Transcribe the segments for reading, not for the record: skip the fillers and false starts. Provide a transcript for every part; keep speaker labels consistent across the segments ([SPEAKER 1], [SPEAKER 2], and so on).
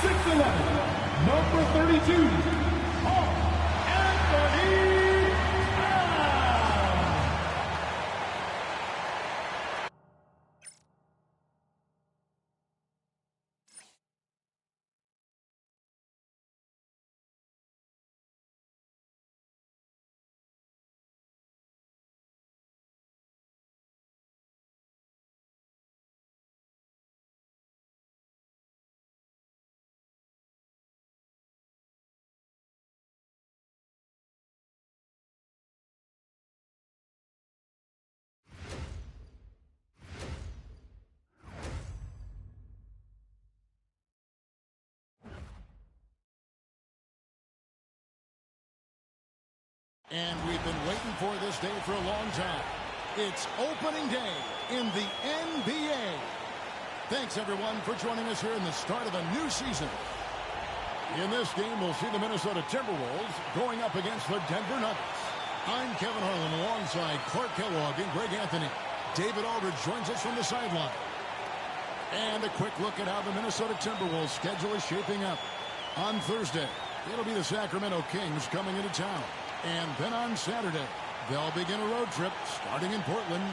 [SPEAKER 1] 6'11", number 32,
[SPEAKER 2] And we've been waiting for this day for a long time. It's opening day in the NBA. Thanks, everyone, for joining us here in the start of a new season. In this game, we'll see the Minnesota Timberwolves going up against the Denver Nuggets. I'm Kevin Harlan alongside Clark Kellogg and Greg Anthony. David Aldridge joins us from the sideline. And a quick look at how the Minnesota Timberwolves schedule is shaping up. On Thursday, it'll be the Sacramento Kings coming into town. And then on Saturday, they'll begin a road trip starting in Portland,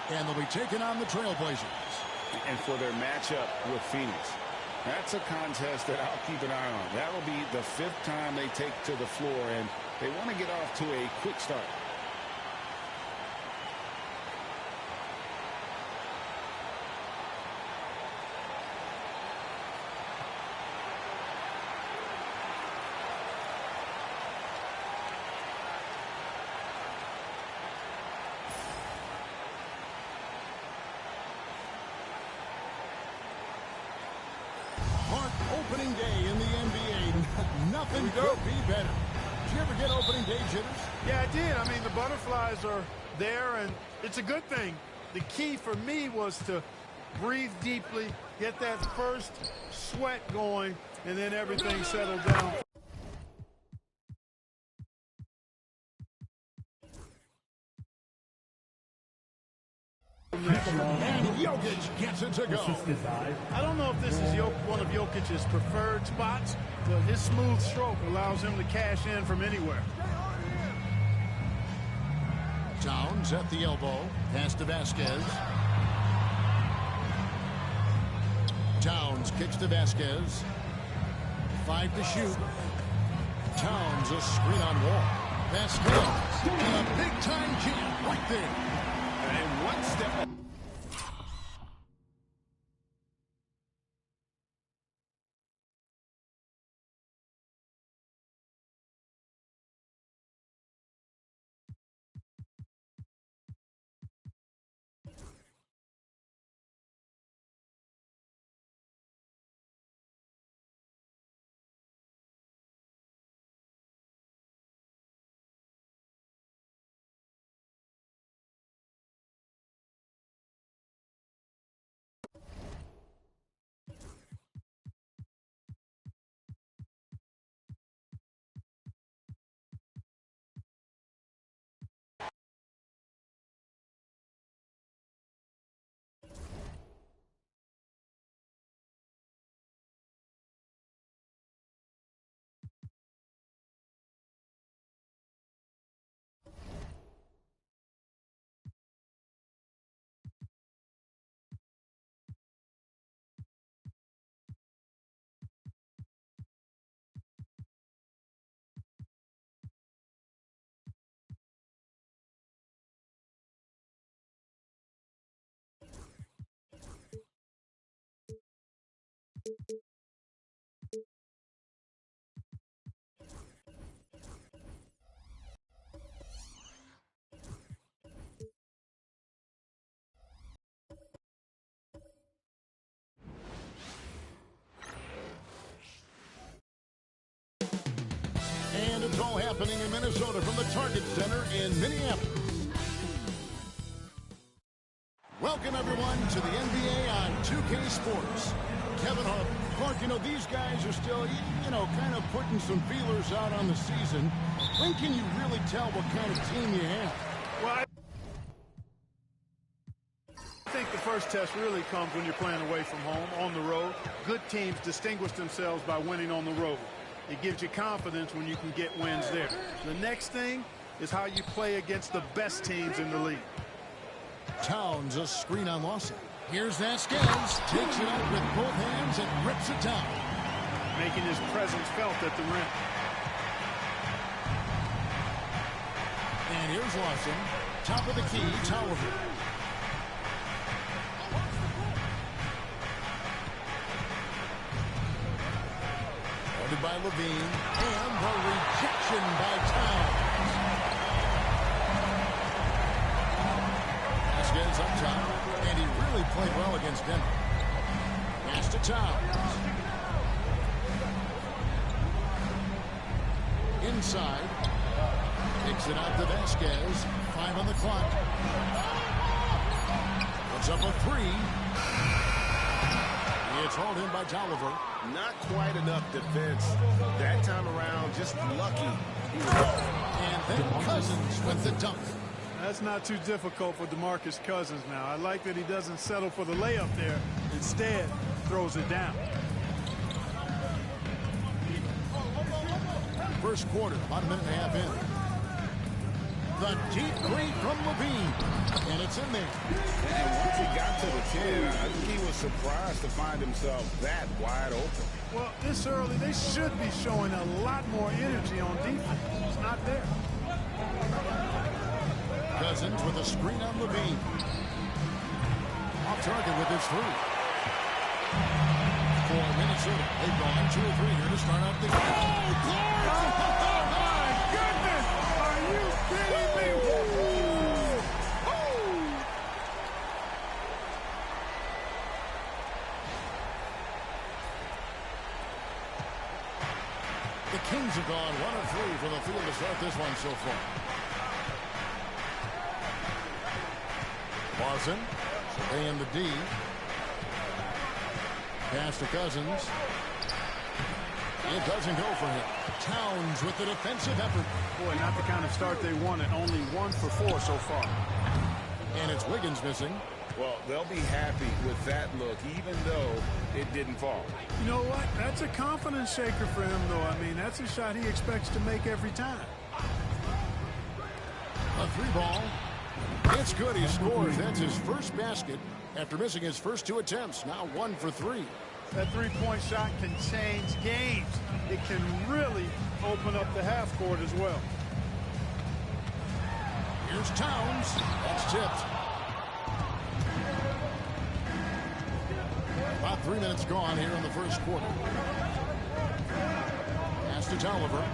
[SPEAKER 2] and they'll be taking on the Trailblazers.
[SPEAKER 3] And for their matchup with Phoenix, that's a contest that I'll keep an eye on. That'll be the 5th time they take to the floor, and they want to get off to a quick start.
[SPEAKER 2] Opening day in the NBA. Nothing could be better. Did you ever get opening day jitters?
[SPEAKER 4] Yeah, I did. I mean, the butterflies are there, and it's a good thing. The key for me was to breathe deeply, get that first sweat going, and then everything settled down.
[SPEAKER 2] And Jokic gets it to go.
[SPEAKER 4] I don't know if this is one of Jokic's preferred spots, but his smooth stroke allows him to cash in from anywhere.
[SPEAKER 2] Towns at the elbow. Pass to Vasquez. Towns kicks to Vasquez. 5 to shoot. Towns a screen on wall. Vasquez. And a big-time jam right there. And one step. And it's all happening in Minnesota from the Target Center in Minneapolis. Welcome, everyone, to the NBA on 2K Sports. Kevin Harlan. Clark, you know, these guys are still, kind of putting some feelers out on the season. When can you really tell what kind of team you have?
[SPEAKER 4] Well, I think the first test really comes when you're playing away from home, on the road. Good teams distinguish themselves by winning on the road. It gives you confidence when you can get wins there. The next thing is how you play against the best teams in the league.
[SPEAKER 2] Towns a screen on Lawson. Here's Vasquez. Takes it up with both hands and rips it down.
[SPEAKER 4] Making his presence felt at the rim.
[SPEAKER 2] And here's Lawson. Top of the key, Towers. Guarded by Levine. And the rejection by Towns. Vasquez up top. And he really played well against Denver. Pass to Towns. Inside. Kicks it out to Vasquez. 5 on the clock. Puts up a 3. It's hauled in by Tolliver.
[SPEAKER 3] Not quite enough defense. That time around, just lucky. He was off.
[SPEAKER 2] And then Cousins with the dunk.
[SPEAKER 4] That's not too difficult for DeMarcus Cousins now. I like that he doesn't settle for the layup there. Instead, throws it down.
[SPEAKER 2] First quarter, about a minute and a half in. The deep three from Levine. And it's in there.
[SPEAKER 3] And once he got to the 10, I think he was surprised to find himself that wide open.
[SPEAKER 4] Well, this early, they should be showing a lot more energy on defense. It's not there.
[SPEAKER 2] Cousins with a screen on Levine. Off target with his 3. For Minnesota, they've gone 2 or 3 here to start out the game.
[SPEAKER 4] Oh, my goodness! Are you kidding me?
[SPEAKER 2] The Kings have gone 1 of 3 from the field to start this one so far. Lawson surveying the D. Pass to Cousins. It doesn't go for him. Towns with the defensive effort.
[SPEAKER 4] Boy, not the kind of start they wanted. Only 1 for 4 so far.
[SPEAKER 2] And it's Wiggins missing.
[SPEAKER 3] Well, they'll be happy with that look, even though it didn't fall.
[SPEAKER 4] You know what? That's a confidence shaker for him, though. I mean, that's a shot he expects to make every time.
[SPEAKER 2] A 3 ball. It's good. He scores. That's his first basket after missing his first 2 attempts. Now 1 for 3.
[SPEAKER 4] That three-point shot can change games. It can really open up the half court as well.
[SPEAKER 2] Here's Towns. That's tipped. About 3 minutes gone here in the first quarter. Pass to Tolliver.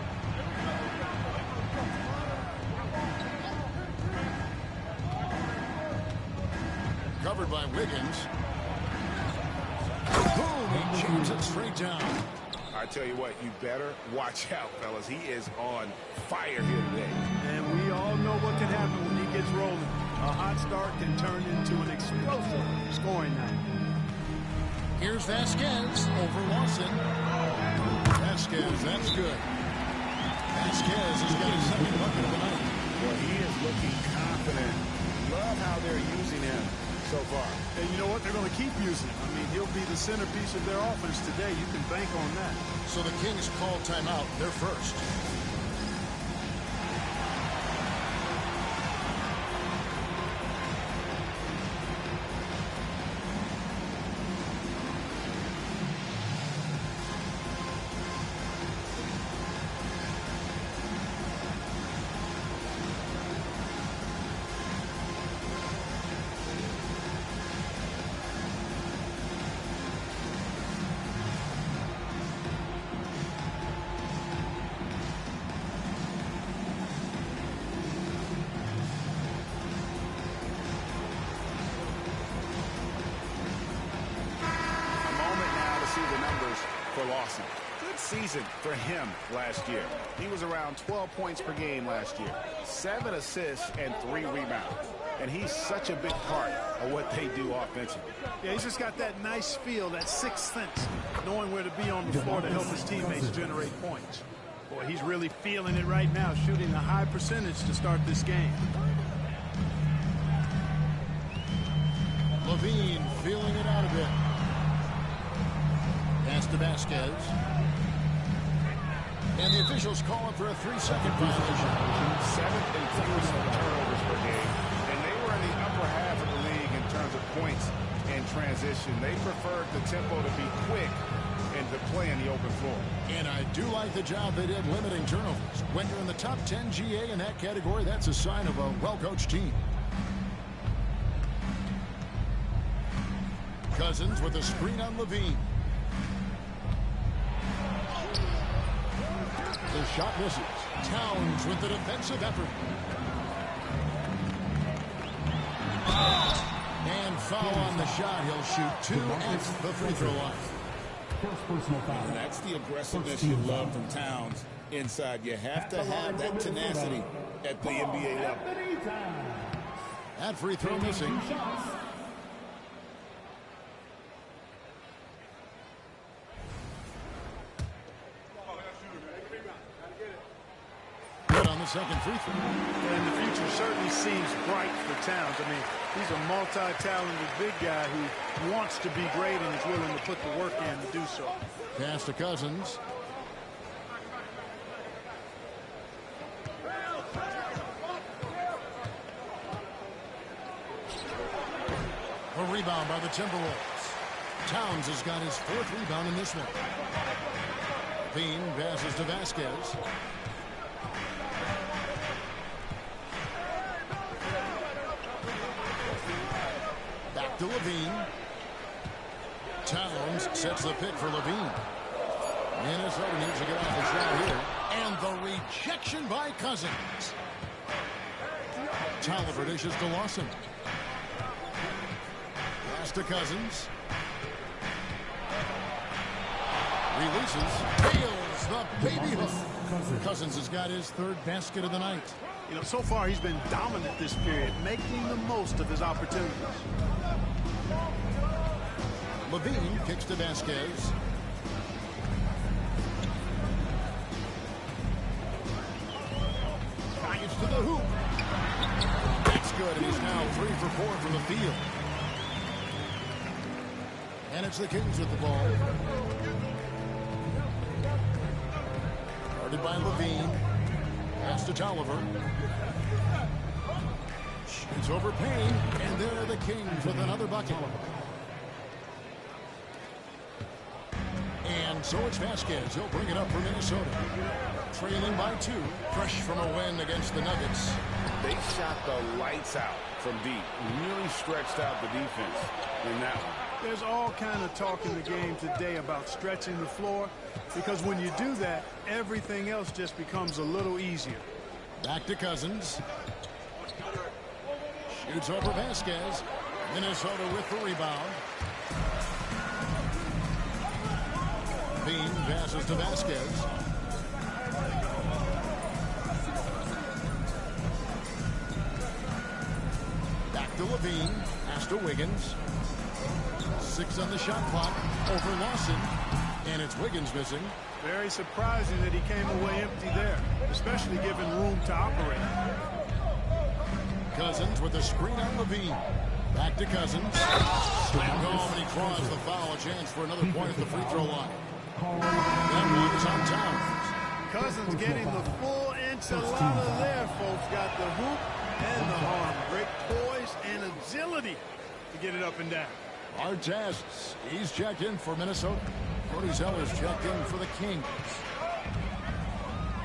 [SPEAKER 2] Covered by Wiggins. Boom! He jams it straight down.
[SPEAKER 3] I tell you what, you better watch out, fellas. He is on fire here today.
[SPEAKER 4] And we all know what can happen when he gets rolling. A hot start can turn into an explosive scoring night.
[SPEAKER 2] Here's Vasquez over Lawson. Vasquez, that's good. Vasquez has got his second bucket of the night.
[SPEAKER 3] Well, he is looking confident. Love how they're using him so far.
[SPEAKER 4] And you know what? They're going to keep using him. I mean, he'll be the centerpiece of their offense today. You can bank on that.
[SPEAKER 2] So the Kings call timeout. They're first.
[SPEAKER 3] For Lawson. Good season for him last year. He was around 12 points per game last year, 7 assists and 3 rebounds. And he's such a big part of what they do offensively.
[SPEAKER 4] Yeah, he's just got that nice feel, that sixth sense, knowing where to be on the floor to help his teammates generate points. Boy, he's really feeling it right now, shooting a high percentage to start this game.
[SPEAKER 2] Levine feeling it out a bit. Pass to Vasquez. And the officials call him for a 3-second violation.
[SPEAKER 3] 7th and 4th turnovers per game. And they were in the upper half of the league in terms of points and transition. They preferred the tempo to be quick and to play in the open floor.
[SPEAKER 2] And I do like the job they did limiting turnovers. When you're in the top 10 GA in that category, that's a sign of a well-coached team. Cousins with a screen on Levine. The shot misses. Towns with the defensive effort. And foul on the shot. He'll shoot 2 at the free throw line.
[SPEAKER 1] First personal foul.
[SPEAKER 3] And that's the aggressiveness you love from Towns inside. You have to have that tenacity at the NBA level.
[SPEAKER 2] That free throw missing. Good on the second free throw.
[SPEAKER 4] And the future certainly seems bright for Towns. I mean, he's a multi-talented big guy who wants to be great and is willing to put the work in to do so.
[SPEAKER 2] Pass to Cousins. A rebound by the Timberwolves. Towns has got his fourth rebound in this one. Bean passes to Vasquez. Back to Levine. Towns sets the pick for Levine. Minnesota needs to get off the shot here. And the rejection by Cousins. Tolliver dishes to Lawson. Pass to Cousins. Releases. Tails the baby hook. Cousins has got his third basket of the night.
[SPEAKER 4] You know, so far he's been dominant this period, making the most of his opportunities.
[SPEAKER 2] Levine kicks to Vasquez. Drives to the hoop. That's good, and he's now 3 for 4 from the field. And it's the Kings with the ball. Guarded by Levine. Pass to Tolliver. Shoots over Payne, and there are the Kings with another bucket. And so it's Vasquez. He'll bring it up for Minnesota. Trailing by 2. Fresh from a win against the Nuggets.
[SPEAKER 3] They shot the lights out from deep. Really stretched out the defense in that one.
[SPEAKER 4] There's all kind of talk in the game today about stretching the floor, because when you do that, everything else just becomes a little easier.
[SPEAKER 2] Back to Cousins. Shoots over Vasquez. Minnesota with the rebound. Bean passes to Vasquez. Back to Levine. Pass to Wiggins. 6 on the shot clock. Over Lawson. And it's Wiggins missing.
[SPEAKER 4] Very surprising that he came away empty there, especially given room to operate.
[SPEAKER 2] Cousins with a screen on Levine. Back to Cousins. Slammed home, and he draws the foul. A chance for another point at the free throw line. That one is on Towns.
[SPEAKER 4] Cousins getting the full enchilada there, folks. Got the hoop and the arm. Great poise and agility to get it up and down.
[SPEAKER 2] Artests, he's checked in for Minnesota. Cody Zeller's checked in for the Kings.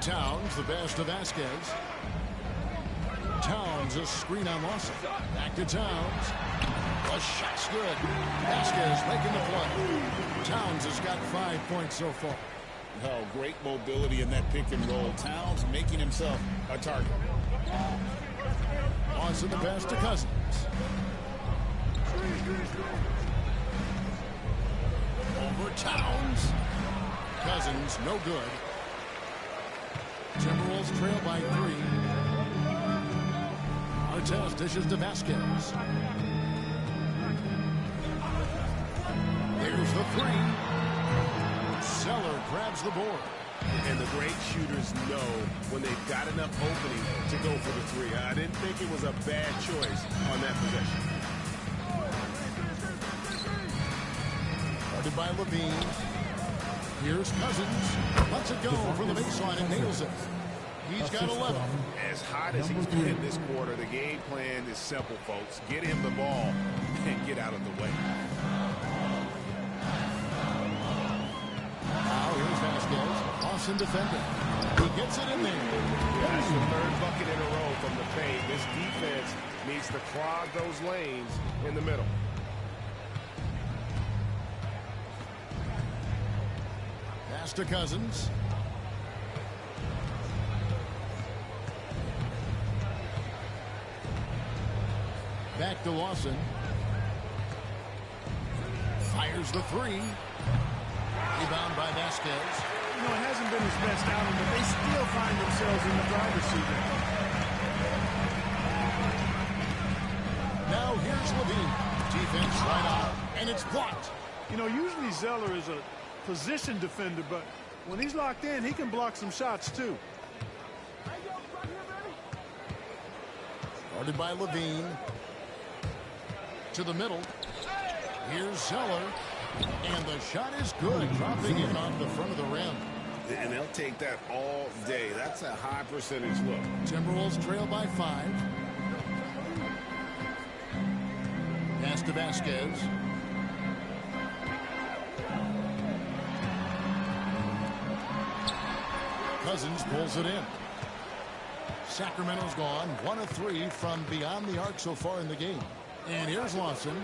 [SPEAKER 2] Towns, the pass to Vasquez. Towns, a screen on Lawson. Back to Towns. The shot's good. Vasquez making the play. Towns has got 5 points so far.
[SPEAKER 3] Oh, great mobility in that pick and roll. Towns making himself a target.
[SPEAKER 2] Lawson, the pass to Cousins. Over Towns. Cousins, no good. Timberwolves trail by 3. Artest dishes to Vasquez. There's the 3. Zeller grabs the board.
[SPEAKER 3] And the great shooters know when they've got enough opening to go for the 3. I didn't think it was a bad choice on that possession.
[SPEAKER 2] Guarded by Levine. Here's Cousins. Lets it go from the baseline and nails it. He's got 11.
[SPEAKER 3] As hot as he's been this quarter, the game plan is simple, folks. Get him the ball and get out of the way.
[SPEAKER 2] Now here's Vasquez. Lawson defending. He gets it in there.
[SPEAKER 3] That's the 3rd bucket in a row from the paint. This defense needs to clog those lanes in the middle.
[SPEAKER 2] Pass to Cousins. Back to Lawson. Fires the 3. Rebound by Vasquez.
[SPEAKER 4] You know, it hasn't been his best outing, but they still find themselves in the driver's seat.
[SPEAKER 2] Now here's Levine. Defense right on, and it's blocked.
[SPEAKER 4] You know, usually Zeller is a position defender, but when he's locked in, he can block some shots too.
[SPEAKER 2] Guarded by Levine. To the middle. Here's Zeller. And the shot is good, dropping in on the front of the rim.
[SPEAKER 3] And they'll take that all day. That's a high percentage look.
[SPEAKER 2] Timberwolves trail by 5. Pass to Vasquez. Cousins pulls it in. Sacramento's gone 1 of 3 from beyond the arc so far in the game. And here's Lawson.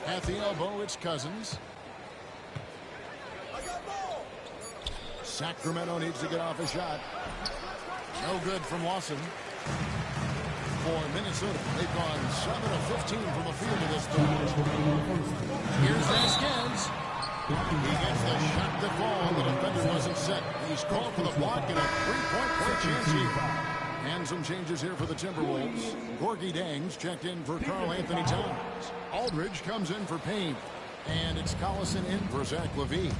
[SPEAKER 2] At the elbow, it's Cousins. Sacramento needs to get off a shot. No good from Lawson. For Minnesota, they've gone 7 of 15 from the field to this point. Here's Vasquez. He gets the shot to fall. The defender wasn't set. He's called for the block and a three-point play chance here. And some changes here for the Timberwolves. Gorgie Dangs checked in for Karl Anthony Towns. Aldridge comes in for Payne. And it's Collison in for Zach LaVine.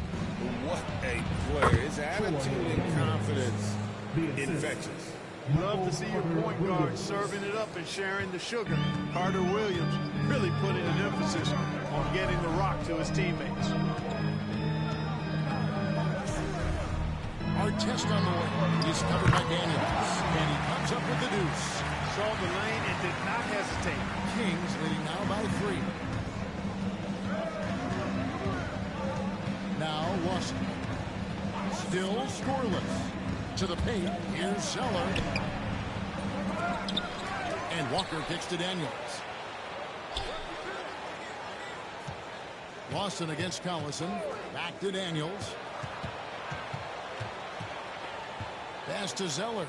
[SPEAKER 3] What a player. His attitude and confidence infectious.
[SPEAKER 4] Love to see your point guard serving it up and sharing the sugar. Carter Williams really putting an emphasis on getting the rock to his teammates.
[SPEAKER 2] Our test on the way. He's covered by Daniels. And he comes up with the deuce.
[SPEAKER 4] Saw the lane and did not hesitate.
[SPEAKER 2] Kings leading now by 3. Now Lawson. Still scoreless. To the paint. Here's Zeller. And Walker kicks to Daniels. Lawson against Collison. Back to Daniels. Pass to Zeller.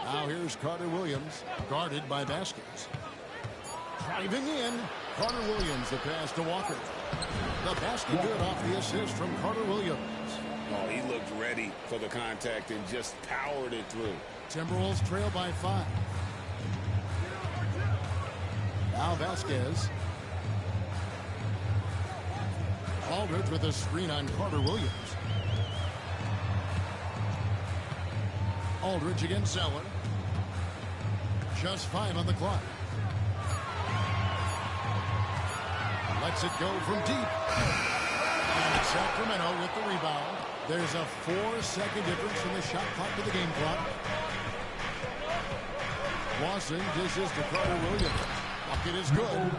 [SPEAKER 2] Now here's Carter Williams. Guarded by Vasquez. Driving in. Carter Williams, the pass to Walker. The basket good off the assist from Carter Williams.
[SPEAKER 3] Oh, he looked ready for the contact and just powered it through.
[SPEAKER 2] Timberwolves trail by 5. Now Vasquez. Aldridge with a screen on Carter Williams. Aldridge against Zeller. Just 5 on the clock. Lets it go from deep. And Sacramento with the rebound. There's a 4-second difference from the shot clock to the game clock. Lawson dishes to Carter Williams. Bucket is good.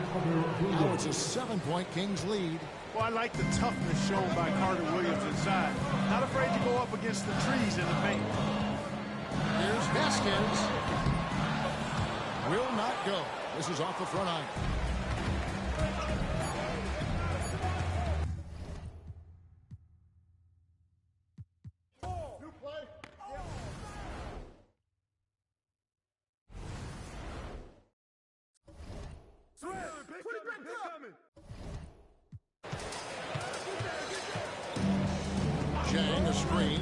[SPEAKER 2] Now it's a 7-point Kings lead.
[SPEAKER 4] Well, I like the toughness shown by Carter Williams inside. Not afraid to go up against the trees in the paint.
[SPEAKER 2] Here's Vasquez. Will not go. This is off the front iron. Jang, a screen.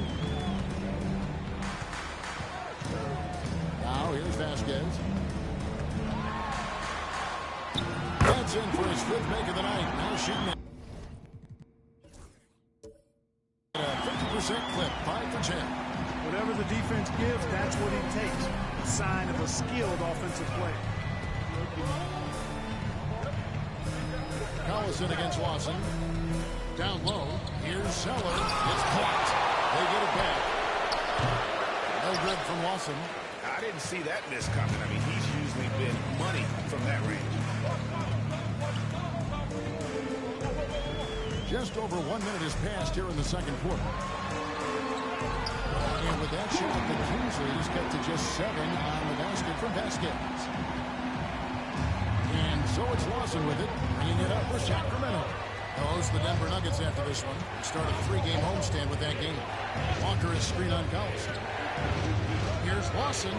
[SPEAKER 2] Now here's Vasquez. That's in for his 5th make of the night. Now shooting at a 50% clip, 5 for 10.
[SPEAKER 4] Whatever the defense gives, that's what he takes. A sign of a skilled offensive player.
[SPEAKER 2] Collison against Lawson. Down low. Here's Zeller. It's blocked. They get it back. No good from Lawson.
[SPEAKER 3] I didn't see that miss coming. I mean, he's usually been money from that range.
[SPEAKER 2] Just over 1 minute has passed here in the second quarter. And with that shot, the Kings lead is kept to just 7 on the basket from Vasquez. And so it's Lawson with it, bringing it up for Sacramento. They'll host the Denver Nuggets after this one. Start a 3-game homestand with that game. Walker is screen on Collison. Lawson.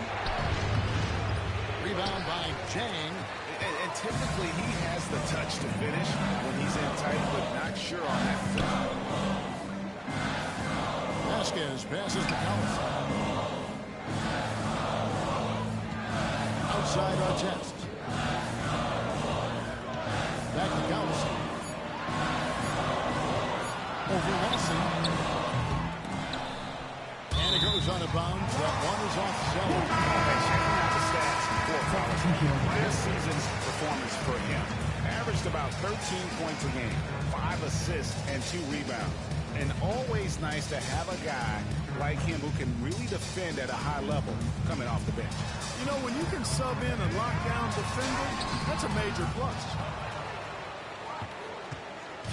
[SPEAKER 2] Rebound by Jang.
[SPEAKER 3] And typically he has the touch to finish when he's in tight, but not sure on that front.
[SPEAKER 2] Vasquez passes to Collins. Outside Artest. Back to Collins. Over Lawson. And it goes out of bounds. That one is off Zeller.
[SPEAKER 3] Checking out the stats for Collison. This season's performance for him averaged about 13 points a game, 5 assists, and 2 rebounds. And always nice to have a guy like him who can really defend at a high level coming off the bench.
[SPEAKER 4] You know, when you can sub in a lockdown defender, that's a major plus.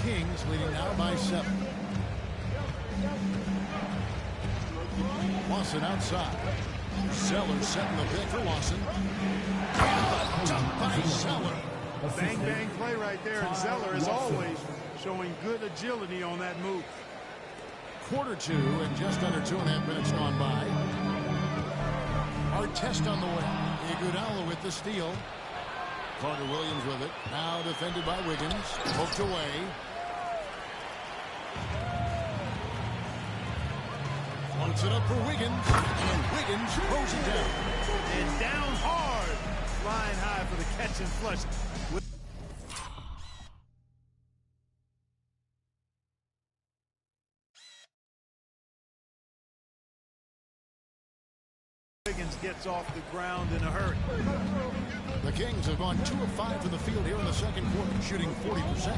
[SPEAKER 2] Kings leading now by 7. Lawson outside. Zeller setting the pick for Lawson. And the dunk by Zeller.
[SPEAKER 4] Bang, bang play right there. And Zeller, as always, showing good agility on that move.
[SPEAKER 2] Quarter 2 and just under 2.5 minutes gone by. Artest on the way. Iguodala with the steal. Carter Williams with it. Now defended by Wiggins. Poked away. Floats it up for Wiggins. And Wiggins throws it down.
[SPEAKER 4] And down hard. Flying high for the catch and flush. Wiggins gets off the ground in a hurry.
[SPEAKER 2] The Kings have gone 2 of 5 from the field here in the second quarter, shooting 40%.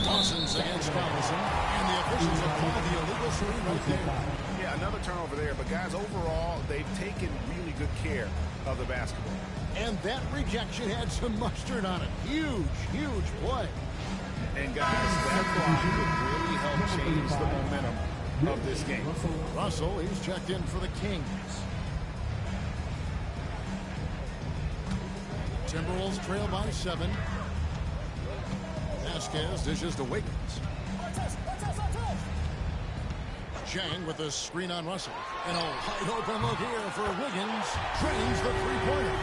[SPEAKER 2] Lawson's against Collison, and the officials have called the illegal screen right there.
[SPEAKER 3] Yeah, another turnover there, but guys, overall, they've taken really good care of the basketball.
[SPEAKER 2] And that rejection had some mustard on it. Huge, huge play.
[SPEAKER 3] And guys, that block could really help change the momentum of this game.
[SPEAKER 2] Russell, he's checked in for the Kings. Timberwolves trail by 7. Vasquez dishes to Wiggins. Jang with the screen on Russell. And a wide open look here for Wiggins. Drains the three-pointer.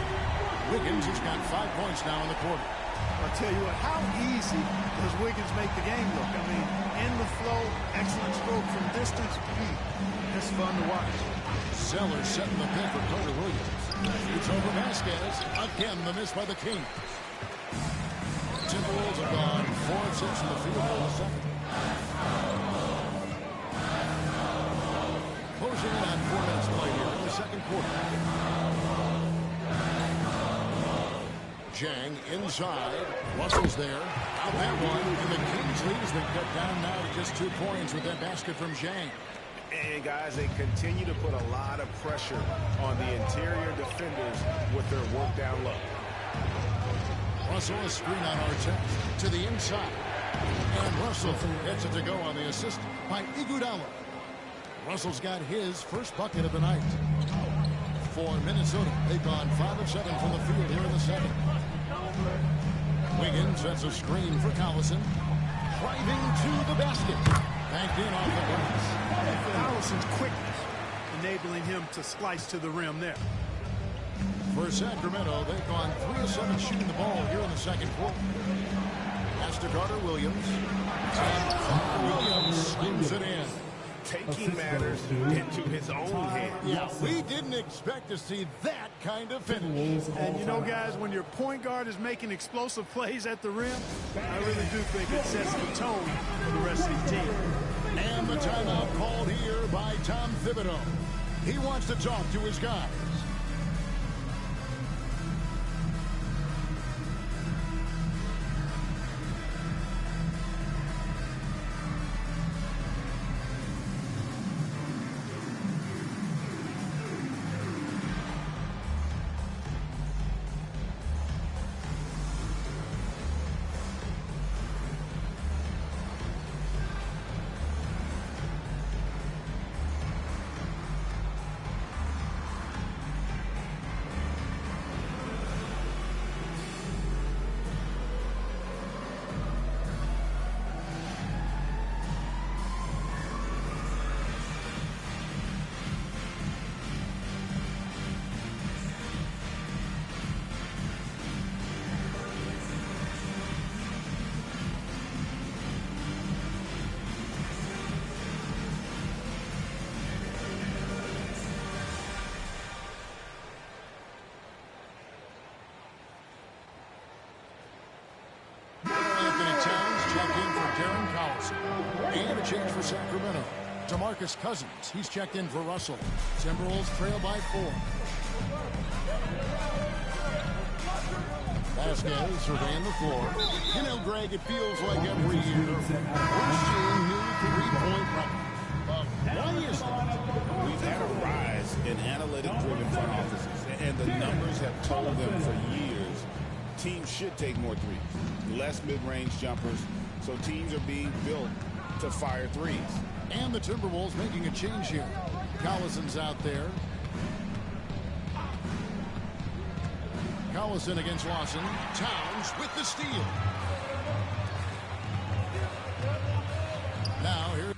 [SPEAKER 2] Wiggins has got 5 points now in the quarter.
[SPEAKER 4] I'll tell you what, how easy does Wiggins make the game look? I mean, in the flow, excellent stroke from distance. It's fun to watch.
[SPEAKER 2] Zeller setting the pick for Carter Williams. It's over Vasquez. Again, the miss by the Kings. Timberwolves have gone 4 of 6 in the field in the second. Closing in on 4 minutes play here in the second quarter. Jang inside. Russell's there. Out that one. And the Kings lead has been cut down now to just 2 points with that basket from Jang.
[SPEAKER 3] And guys, they continue to put a lot of pressure on the interior defenders with their work down low.
[SPEAKER 2] Russell a screen on Artest to the inside. And Russell gets it to go on the assist by Iguodala. Russell's got his first bucket of the night. For Minnesota, they've gone 5 of 7 from the field here in the second. Wiggins sets a screen for Collison. Driving to the basket. Banked in off the glass.
[SPEAKER 4] Collison's quickness enabling him to slice to the rim there.
[SPEAKER 2] For Sacramento, they've gone 3 of 7 shooting the ball here in the second quarter. Pass to Carter Williams. And Carter Williams screams it in.
[SPEAKER 3] Taking matters into his own hands.
[SPEAKER 2] Yeah, we didn't expect to see that kind of finish.
[SPEAKER 4] And you know, guys, when your point guard is making explosive plays at the rim, I really do think it sets the tone for the rest of the team.
[SPEAKER 2] And the timeout called here by Tom Thibodeau. He wants to talk to his guys. for Sacramento. DeMarcus Cousins, he's checked in for Russell. Timberwolves trail by 4. Vasquez surveying the floor. You know, Greg, it feels like every year we're seeing new three-point records. Why is that?
[SPEAKER 3] We've had a rise in analytic-driven front offices, and the numbers have told them for years teams should take more threes, less mid-range jumpers, so teams are being built to fire threes.
[SPEAKER 2] And the Timberwolves making a change here. Collison's out there. Collison against Lawson. Towns with the steal. Now here.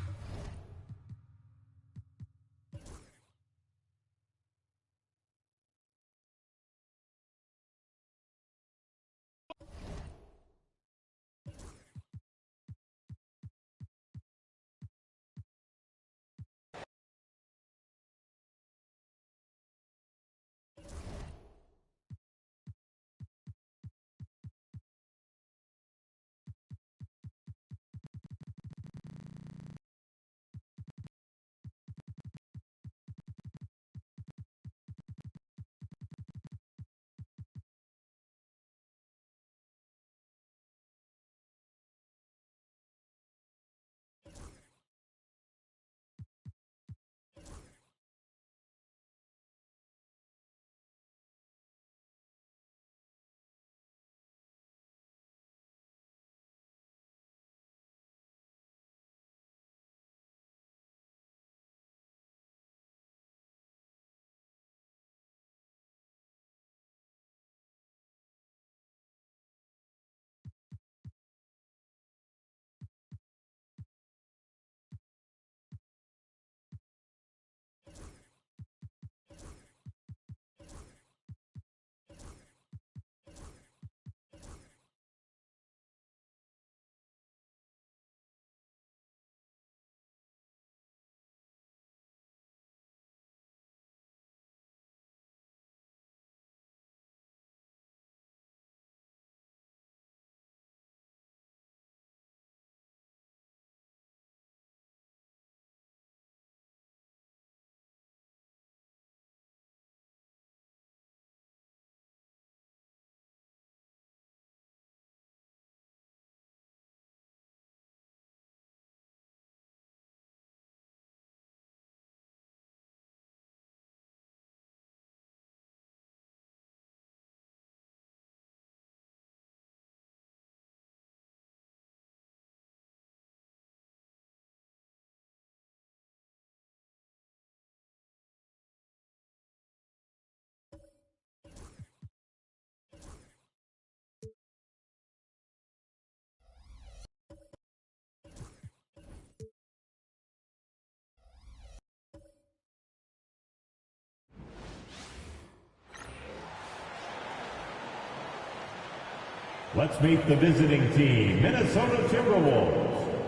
[SPEAKER 1] Let's meet the visiting team, Minnesota Timberwolves.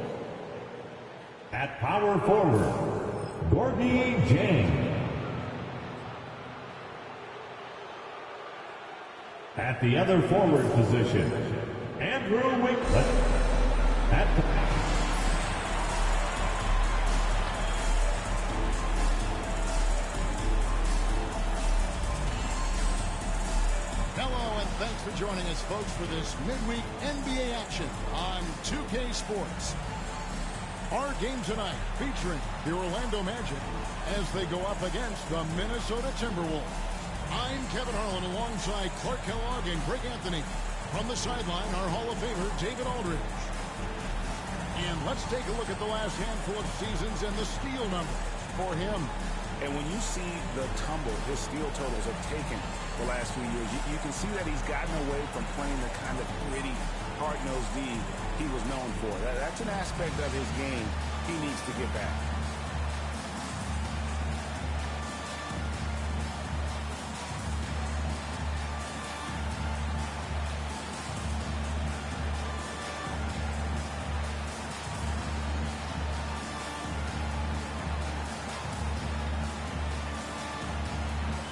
[SPEAKER 1] At power forward, Gorgie James. At the other forward position, Andrew Winkler.
[SPEAKER 2] Thanks for joining us, folks, for this midweek NBA action on 2K Sports. Our game tonight featuring the Orlando Magic as they go up against the Minnesota Timberwolves. I'm Kevin Harlan alongside Clark Kellogg and Greg Anthony. From the sideline, our Hall of Famer, David Aldridge. And let's take a look at the last handful of seasons and the steal number for him.
[SPEAKER 3] And when you see the tumble his steal totals have taken the last few years, you can see that he's gotten away from playing the kind of gritty, hard-nosed D he was known for. That's an aspect of his game he needs to get back.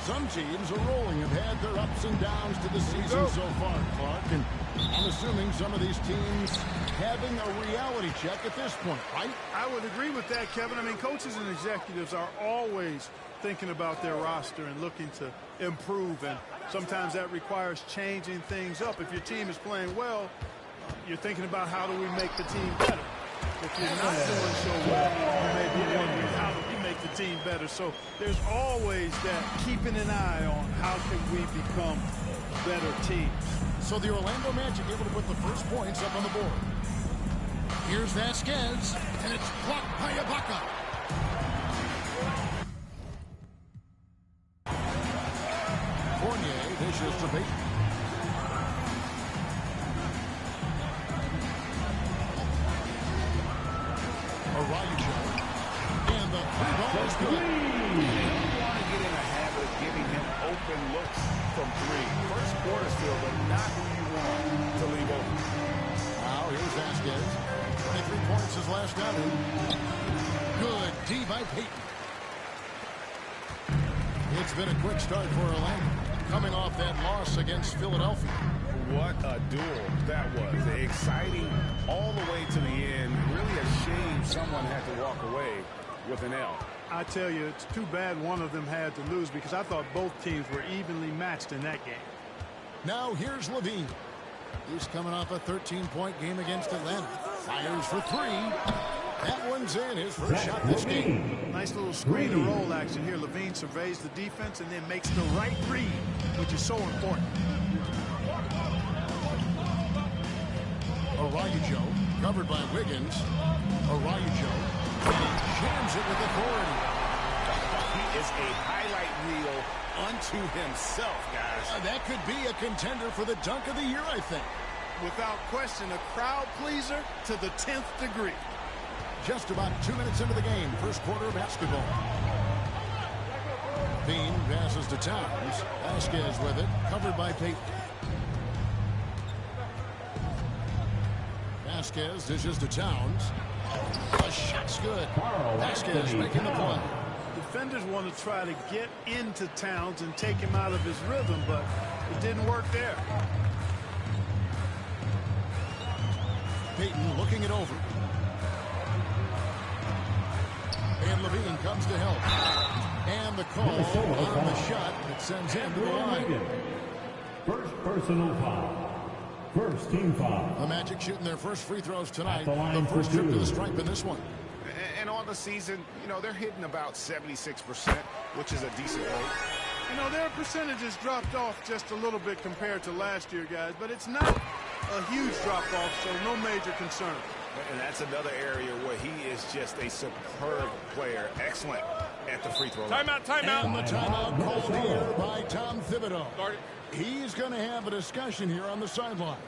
[SPEAKER 2] Some teams are rolling, have had their ups and downs to the season so far, Clark. And I'm assuming some of these teams having a reality check at this point, right?
[SPEAKER 4] I would agree with that, Kevin. I mean, coaches and executives are always thinking about their roster and looking to improve, and sometimes that requires changing things up. If your team is playing well, you're thinking about how do we make the team better. If you're not doing so well, you may be wondering how do we make the team better. So there's always that keeping an eye on how can we become better teams.
[SPEAKER 2] So the Orlando Magic able to put the first points up on the board. Here's Vasquez, and it's blocked by Ibaka. Fournier dishes to Payton. And the three ball is good.
[SPEAKER 3] You want to get in a habit of giving him open looks from three. First quarter still, but not who you want to leave open.
[SPEAKER 2] Now here's Vasquez. 23 points his last outing. Good D by Payton. It's been a quick start for Orlando, coming off that loss against Philadelphia.
[SPEAKER 3] What a duel that was. Exciting all the way to the end. Really a shame someone had to walk away with an L.
[SPEAKER 4] I tell you, it's too bad one of them had to lose because I thought both teams were evenly matched in that game.
[SPEAKER 2] Now here's Levine. He's coming off a 13-point game against Atlanta. Fires for three. That one's in, his first shot this game.
[SPEAKER 4] Nice little screen and roll action here. Levine surveys the defense and then makes the right read, which is so important.
[SPEAKER 2] Araujo, covered by Wiggins. Araujo, and he jams it with authority.
[SPEAKER 3] He is a highlight reel unto himself, guys.
[SPEAKER 2] That could be a contender for the dunk of the year, I think.
[SPEAKER 4] Without question, a crowd pleaser to the 10th degree.
[SPEAKER 2] Just about 2 minutes into the game, first quarter of basketball. Bean passes to Towns. Vasquez with it, covered by Payton. Vasquez dishes to Towns. The shot's good. Vasquez making the play.
[SPEAKER 4] Defenders want to try to get into Towns and take him out of his rhythm, but it didn't work there.
[SPEAKER 2] Payton looking it over. And Levine comes to help. And the call on the shot that sends him to the line.
[SPEAKER 1] First personal foul. First team foul.
[SPEAKER 2] The Magic shooting their first free throws tonight. The first trip to the stripe in this one.
[SPEAKER 3] And on the season, you know, they're hitting about 76%, which is a decent rate.
[SPEAKER 4] You know, their percentages dropped off just a little bit compared to last year, guys, but it's not a huge drop-off, so no major concern.
[SPEAKER 3] And that's another area where he is just a superb player. Excellent at the free throw line.
[SPEAKER 2] Timeout. And the timeout called here by Tom Thibodeau. He's going to have a discussion here on the sideline.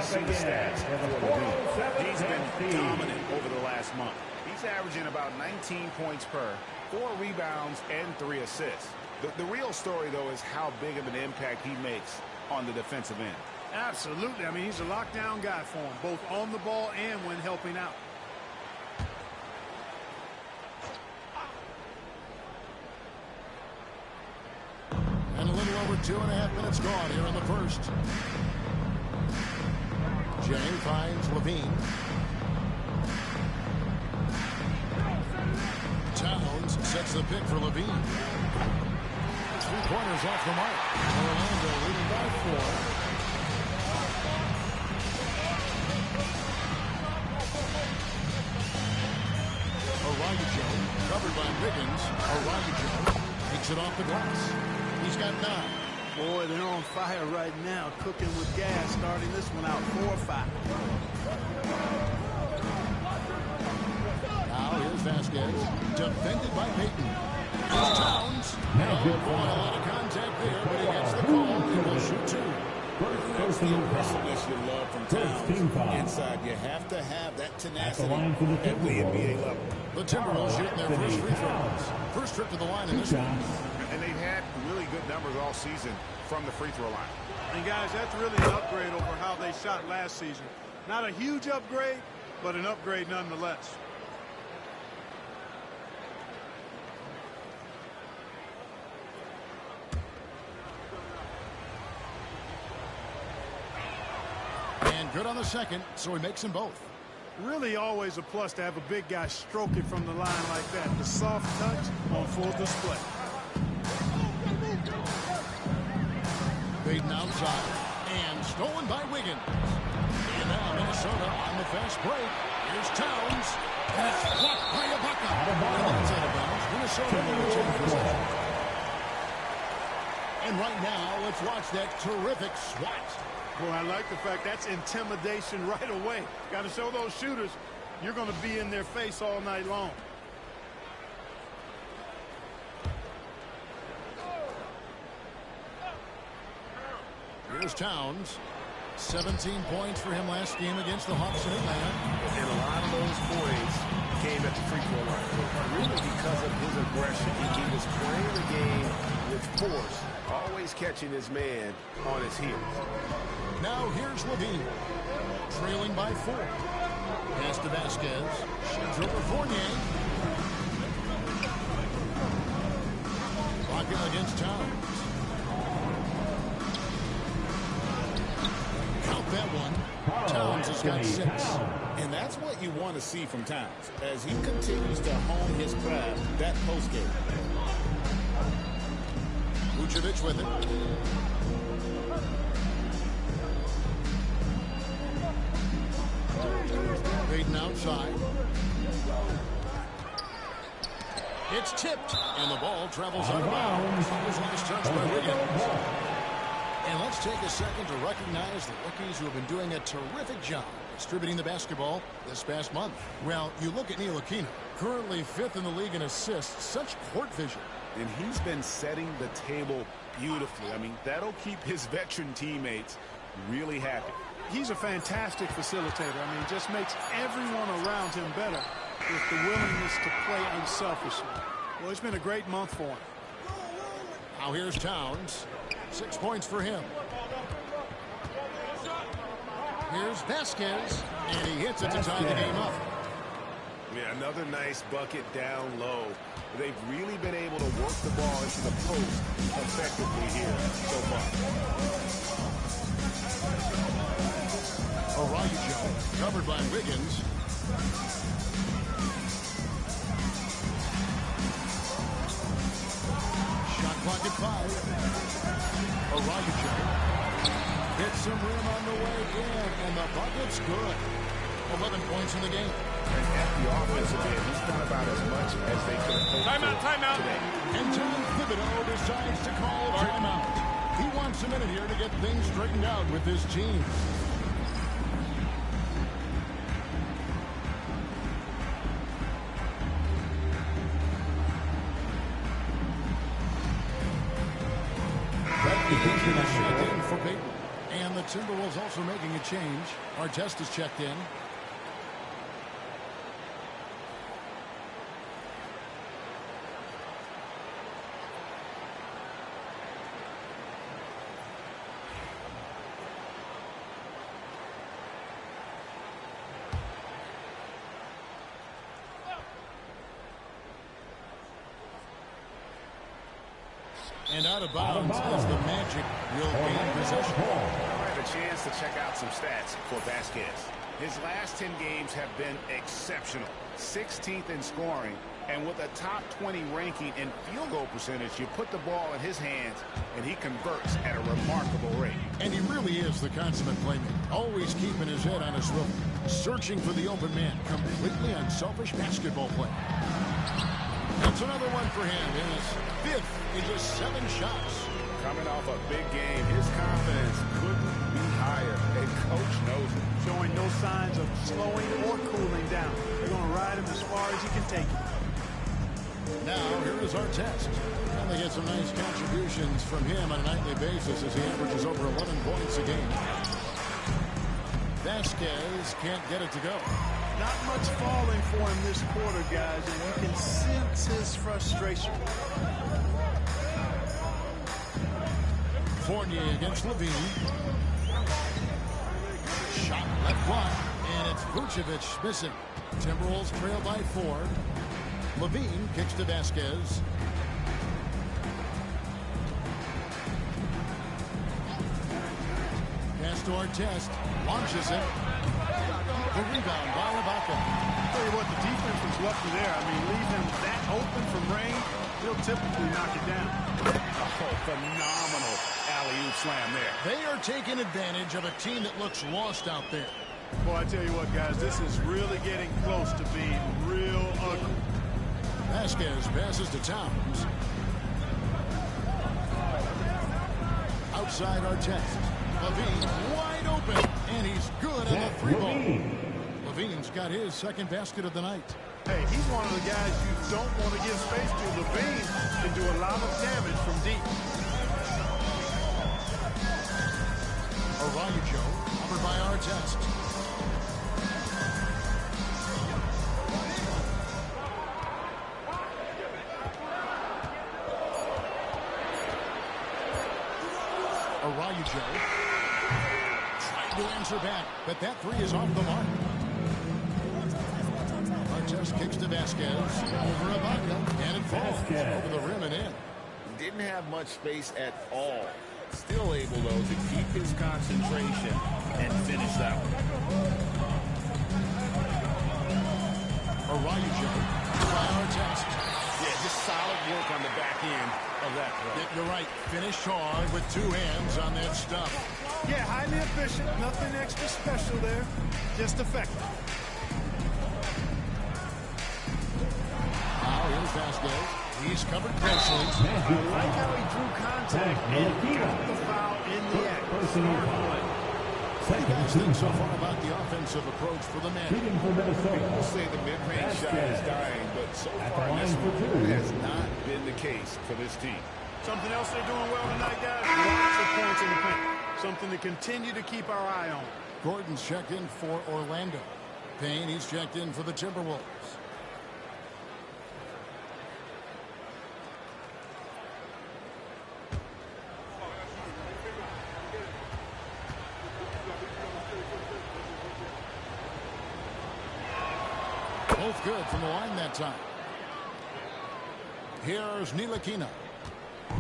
[SPEAKER 3] See the stats for Levine. He's been dominant over the last month. He's averaging about 19 points per, 4 rebounds, and 3 assists. The real story, though, is how big of an impact he makes on the defensive end.
[SPEAKER 4] Absolutely. I mean, he's a lockdown guy for him, both on the ball and when helping out.
[SPEAKER 2] And a little over 2.5 minutes gone here in the first. Jay finds Levine. Towns sets the pick for Levine. 3-pointers off the mark. Orlando leading by 4. Araujo, covered by Wiggins. Araujo takes it off the glass. He's got 9.
[SPEAKER 4] Boy, they're on fire right now, cooking with gas, starting this one out 4-5.
[SPEAKER 2] Now here's Vasquez, defended by Payton. Here's Towns. Oh, boy, a lot of contact there, but he gets the call. He will shoot 2.
[SPEAKER 3] That's the aggressiveness you love from Towns. Inside, you have to have that tenacity at the NBA level.
[SPEAKER 2] The Timberwolves shooting their first free throws. First trip to the line in this one.
[SPEAKER 3] And they've had really good numbers all season from the free throw line.
[SPEAKER 4] And guys, that's really an upgrade over how they shot last season. Not a huge upgrade, but an upgrade nonetheless.
[SPEAKER 2] And good on the second, so he makes them both.
[SPEAKER 4] Really always a plus to have a big guy stroke it from the line like that. The soft touch on full display.
[SPEAKER 2] Baden outside and stolen by Wiggins. And now Minnesota on the fast break. Here's Towns. And it's blocked by Ibaka. And that's out of bounds. Minnesota will retain possession. And right now, let's watch that terrific swat.
[SPEAKER 4] Boy, I like the fact that's intimidation right away. Got to show those shooters you're going to be in their face all night long.
[SPEAKER 2] Here's Towns. 17 points for him last game against the Hawks in Atlanta.
[SPEAKER 3] And a lot of those points came at the free throw line. Really because of his aggression. He was playing the game with force, always catching his man on his heels.
[SPEAKER 2] Now here's Levine. Trailing by 4. Pass to Vasquez. Shoots over Fournier. Rocking against Towns. Count that one. Towns has got 6.
[SPEAKER 3] And that's what you want to see from Towns as he continues to hone his craft that post game.
[SPEAKER 2] Vucevic with it. Baden outside. It's tipped, and the ball travels out of bounds. It was a nice touch by Wiggins. And let's take a second to recognize the rookies who have been doing a terrific job distributing the basketball this past month. Well, you look at Ntilikina, currently 5th in the league in assists. Such court vision.
[SPEAKER 3] And he's been setting the table beautifully. I mean, that'll keep his veteran teammates really happy.
[SPEAKER 4] He's a fantastic facilitator. I mean, just makes everyone around him better with the willingness to play unselfishly. Well, it's been a great month for him.
[SPEAKER 2] Now here's Towns. 6 points for him. Here's Vasquez, and he hits it to tie the game up.
[SPEAKER 3] Yeah, another nice bucket down low. They've really been able to work the ball into the post effectively here so far.
[SPEAKER 2] O'Reilly covered by Wiggins. Shot clock at 5. O'Reilly hits some rim on the way in, and the bucket's good. 11 points in the game.
[SPEAKER 3] And at the offensive end, he's done about as much as they could have hoped
[SPEAKER 4] Timeout.
[SPEAKER 3] today.
[SPEAKER 2] And John Thibodeau decides to call a timeout. He wants a minute here to get things straightened out with his team. Checked in for Peyton. And the Timberwolves also making a change. Artest is checked in. And out of bounds as the Magic will gain possession.
[SPEAKER 3] I have a chance to check out some stats for Vasquez. His last 10 games have been exceptional. 16th in scoring, and with a top 20 ranking in field goal percentage, you put the ball in his hands, and he converts at a remarkable rate.
[SPEAKER 2] And he really is the consummate playmaker, always keeping his head on his swivel, searching for the open man, completely unselfish basketball play. That's another one for him. His 5th in just 7 shots.
[SPEAKER 3] Coming off a big game, his confidence couldn't be higher, and Coach knows it.
[SPEAKER 4] Showing no signs of slowing or cooling down. They're going to ride him as far as he can take it.
[SPEAKER 2] Now, here is our test. And they get some nice contributions from him on a nightly basis as he averages over 11 points a game. Vasquez can't get it to go.
[SPEAKER 4] Not much falling for him this quarter, guys, and you can sense his frustration.
[SPEAKER 2] Fournier against Levine. Shot left block, and it's Vucevic missing. Timberwolves trail by 4. Levine kicks to Vasquez. Pass to Artest. Launches it. The rebound by Ibaka.
[SPEAKER 4] Tell you what, the defense was lucky there. I mean, leave him that open from range, he'll typically knock it down.
[SPEAKER 3] Oh, phenomenal alley-oop slam there.
[SPEAKER 2] They are taking advantage of a team that looks lost out there.
[SPEAKER 4] Boy, I tell you what, guys, this is really getting close to being real ugly.
[SPEAKER 2] Vasquez passes to Towns. Outside Artest. Levine wide open, and he's good on the three ball. Levine's got his second basket of the night.
[SPEAKER 4] Hey, he's one of the guys you don't want to give space to. Levine can do a lot of damage from deep.
[SPEAKER 2] Araujo, covered by Artest. Araujo trying to answer back, but that three is off the mark. Artest kicks to Vasquez over Ibaka, and it falls over the rim and in.
[SPEAKER 3] Didn't have much space at all. Still able, though, to keep his concentration and finish that one.
[SPEAKER 2] Araujo by Artest.
[SPEAKER 3] Yeah, just solid work on the back end of that play.
[SPEAKER 2] You're right. Finished hard with two hands on that stuff.
[SPEAKER 4] Yeah, highly efficient. Nothing extra special there. Just effective.
[SPEAKER 2] Now here's Vasquez. He's covered closely.
[SPEAKER 4] I like how he drew contact and got the foul in the act.
[SPEAKER 2] What do you guys think so far about the offensive approach for the Magic?
[SPEAKER 3] People say the mid-range shot is dying, but so far this one has not been the case for this team.
[SPEAKER 4] Something else they're doing well tonight, guys. Lots of points in the paint. Something to continue to keep our eye on.
[SPEAKER 2] Gordon's checked in for Orlando. Payne, he's checked in for the Timberwolves. Both good from the line that time. Here's Ntilikina.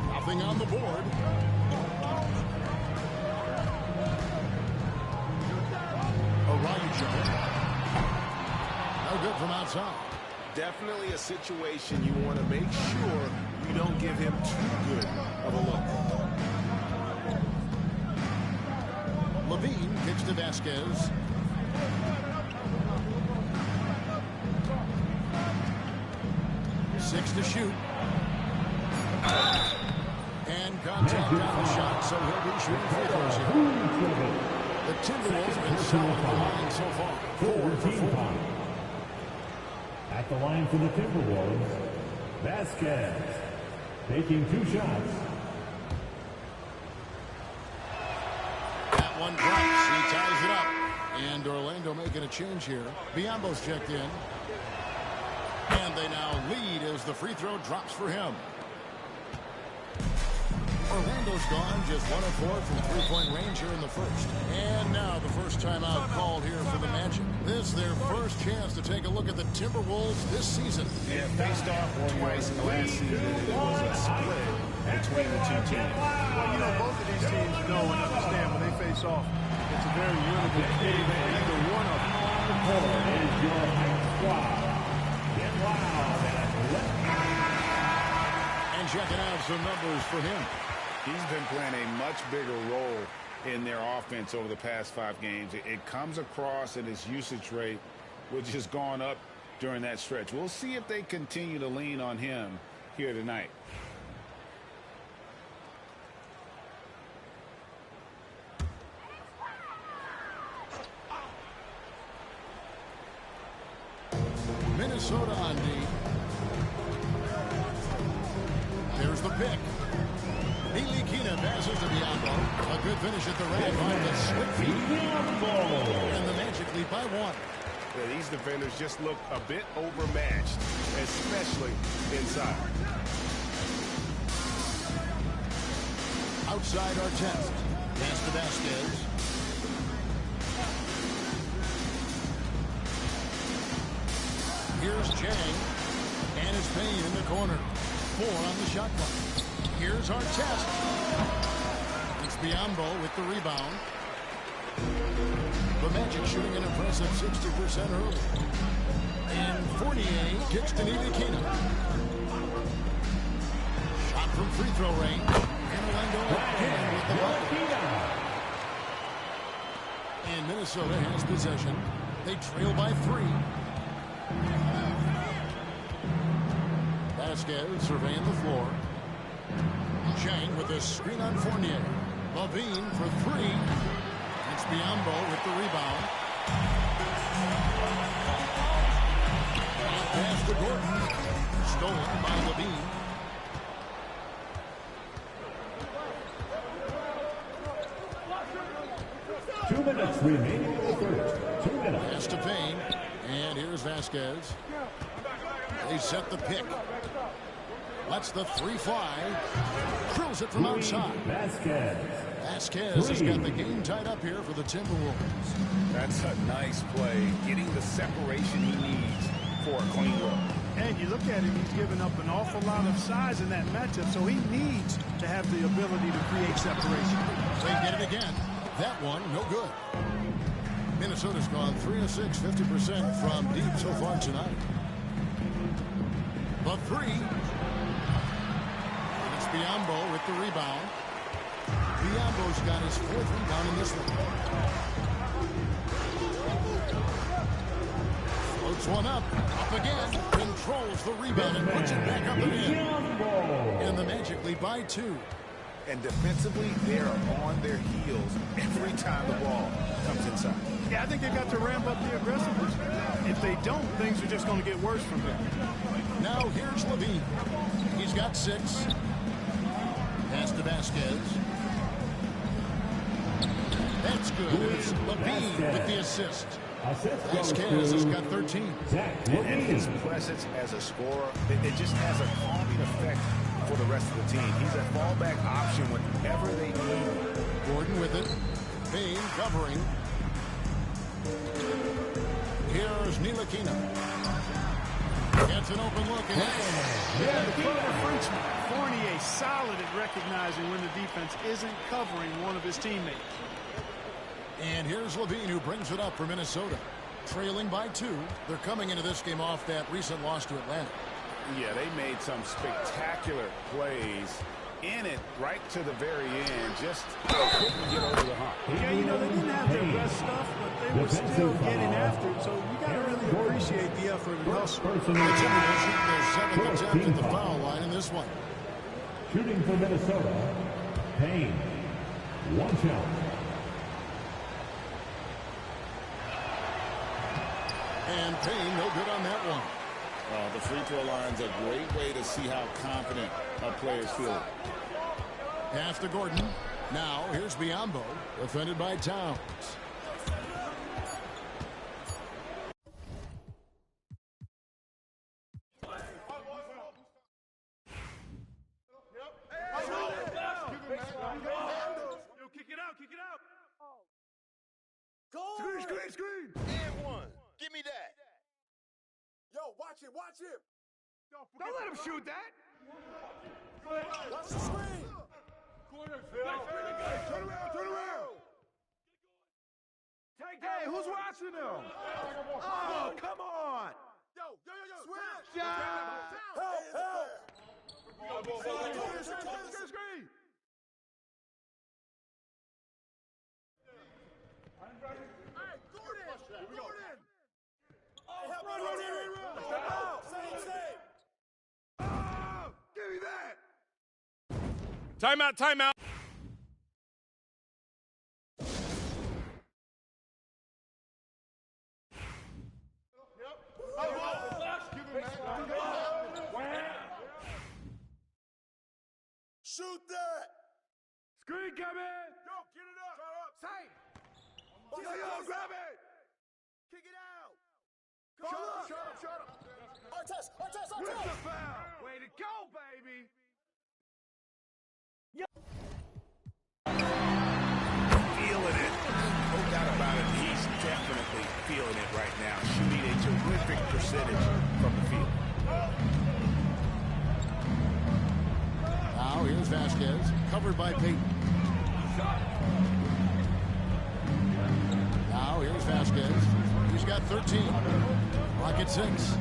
[SPEAKER 2] Nothing on the board. Araujo. No good from outside.
[SPEAKER 3] Definitely a situation you want to make sure you don't give him too good of a look.
[SPEAKER 2] Levine kicks to Vasquez. Six to shoot. And contact on the shot, so he'll be shooting free throws here. The Timberwolves have been solid on the line so far. 4 for 4.
[SPEAKER 1] At the line for the Timberwolves, Vasquez taking 2 shots.
[SPEAKER 2] That one drops. He ties it up. And Orlando making a change here. Biombo's checked in. And they now lead as the free throw drops for him. Orlando's gone just 1 of 4 from three-point range here in the first. And now the first timeout called here for the Magic. This is their first chance to take a look at the Timberwolves this season.
[SPEAKER 3] Yeah, faced off twice in the last season. It was a split between the two teams.
[SPEAKER 4] Well, you know, both of these teams know and understand when they face off. It's a very winnable game for either one of them.
[SPEAKER 1] Is your next squad. Get loud
[SPEAKER 2] And checking out some numbers for him.
[SPEAKER 3] He's been playing a much bigger role in their offense over the past 5 games. It comes across in his usage rate, which has gone up during that stretch. We'll see if they continue to lean on him here tonight.
[SPEAKER 2] Minnesota on D. There's the pick. Ntilikina passes to Biombo. A good finish at the rim on the slick feet. And the Magic lead by 1.
[SPEAKER 3] Yeah, these defenders just look a bit overmatched, especially inside.
[SPEAKER 2] Outside Artest. Pass to Vasquez. Here's Chang. And it's Payne in the corner. 4 on the shot clock. Here's Artest. It's Biyombo with the rebound. The Magic shooting an impressive 60% early. And Fournier kicks to Ntilikina. Shot from free throw range. And Orlando again with the ball. And Minnesota has possession. They trail by 3. Vasquez surveying the floor. Chang with a screen on Fournier. Levine for 3. It's Biyombo with the rebound. Pass to Gordon. Stolen by Levine.
[SPEAKER 1] Two minutes remaining in the first. 2 minutes.
[SPEAKER 2] Pass to Payne. And here's Vasquez. They set the pick. Lets the 3 fly. Drills it from outside. Vasquez has got the game tied up here for the Timberwolves.
[SPEAKER 3] That's a nice play. Getting the separation he needs for a clean look.
[SPEAKER 4] And you look at him, he's given up an awful lot of size in that matchup, so he needs to have the ability to create separation.
[SPEAKER 2] They get it again. That one, no good. Minnesota's gone 3 of 6, 50% from deep so far tonight. The 3. It's Biyombo with the rebound. Biyombo's got his 4th rebound in this one. Floats one up again, controls the rebound and puts it back up and in. And the Magic lead by 2.
[SPEAKER 3] And defensively, they are on their heels every time the ball comes inside.
[SPEAKER 4] Yeah, I think they've got to ramp up the aggressiveness. If they don't, things are just going to get worse from there.
[SPEAKER 2] Now here's Levine. He's got 6. Pass to Vasquez. That's good. It's Levine with the assist. Vasquez has got 13.
[SPEAKER 3] And his presence as a scorer, it just has a calming effect for the rest of the team. He's a fallback option whenever they need him.
[SPEAKER 2] Gordon with it. Payne covering. Here's Ntilikina. Gets an open look. And
[SPEAKER 4] the Frenchman, Fournier, solid at recognizing when the defense isn't covering one of his teammates.
[SPEAKER 2] And here's Levine, who brings it up for Minnesota. Trailing by 2. They're coming into this game off that recent loss to Atlanta.
[SPEAKER 3] Yeah, they made some spectacular plays in it right to the very end. Just couldn't get over the hump.
[SPEAKER 4] Yeah, you know, they didn't have their best stuff, but they were still getting after it. So you got to really appreciate the effort and hustle.
[SPEAKER 2] The Timberwolves shooting their 7th attempt at the foul line in this one.
[SPEAKER 1] Shooting for Minnesota, Payne. 1 shot.
[SPEAKER 2] And Payne, no good on that one.
[SPEAKER 3] The free throw line's a great way to see how confident a player's feeling.
[SPEAKER 2] Pass to Gordon. Now here's Biyombo, defended by Towns.
[SPEAKER 4] Kick it out.
[SPEAKER 5] Screen. And 1. Give me that. Yo, watch him.
[SPEAKER 4] Don't let him shoot that.
[SPEAKER 5] Watch the screen. Turn around.
[SPEAKER 4] Hey, who's watching him? Oh, come on.
[SPEAKER 5] Yo. Switch.
[SPEAKER 4] Screen. Gordon. Run. Same. Oh, give me that.
[SPEAKER 6] Timeout.
[SPEAKER 5] Shoot that.
[SPEAKER 4] Screen coming.
[SPEAKER 5] Yo, get it up.
[SPEAKER 4] Same.
[SPEAKER 5] Yo, grab it.
[SPEAKER 4] Kick it out.
[SPEAKER 5] Shut up. Artest.
[SPEAKER 4] With the foul. Way to go, baby.
[SPEAKER 3] Feeling it. No doubt about it. He's definitely feeling it right now. Shooting a terrific perfect percentage from the field.
[SPEAKER 2] Now here's Vasquez, covered by Peyton. Now here's Vasquez. He's got 13. Rocket 6.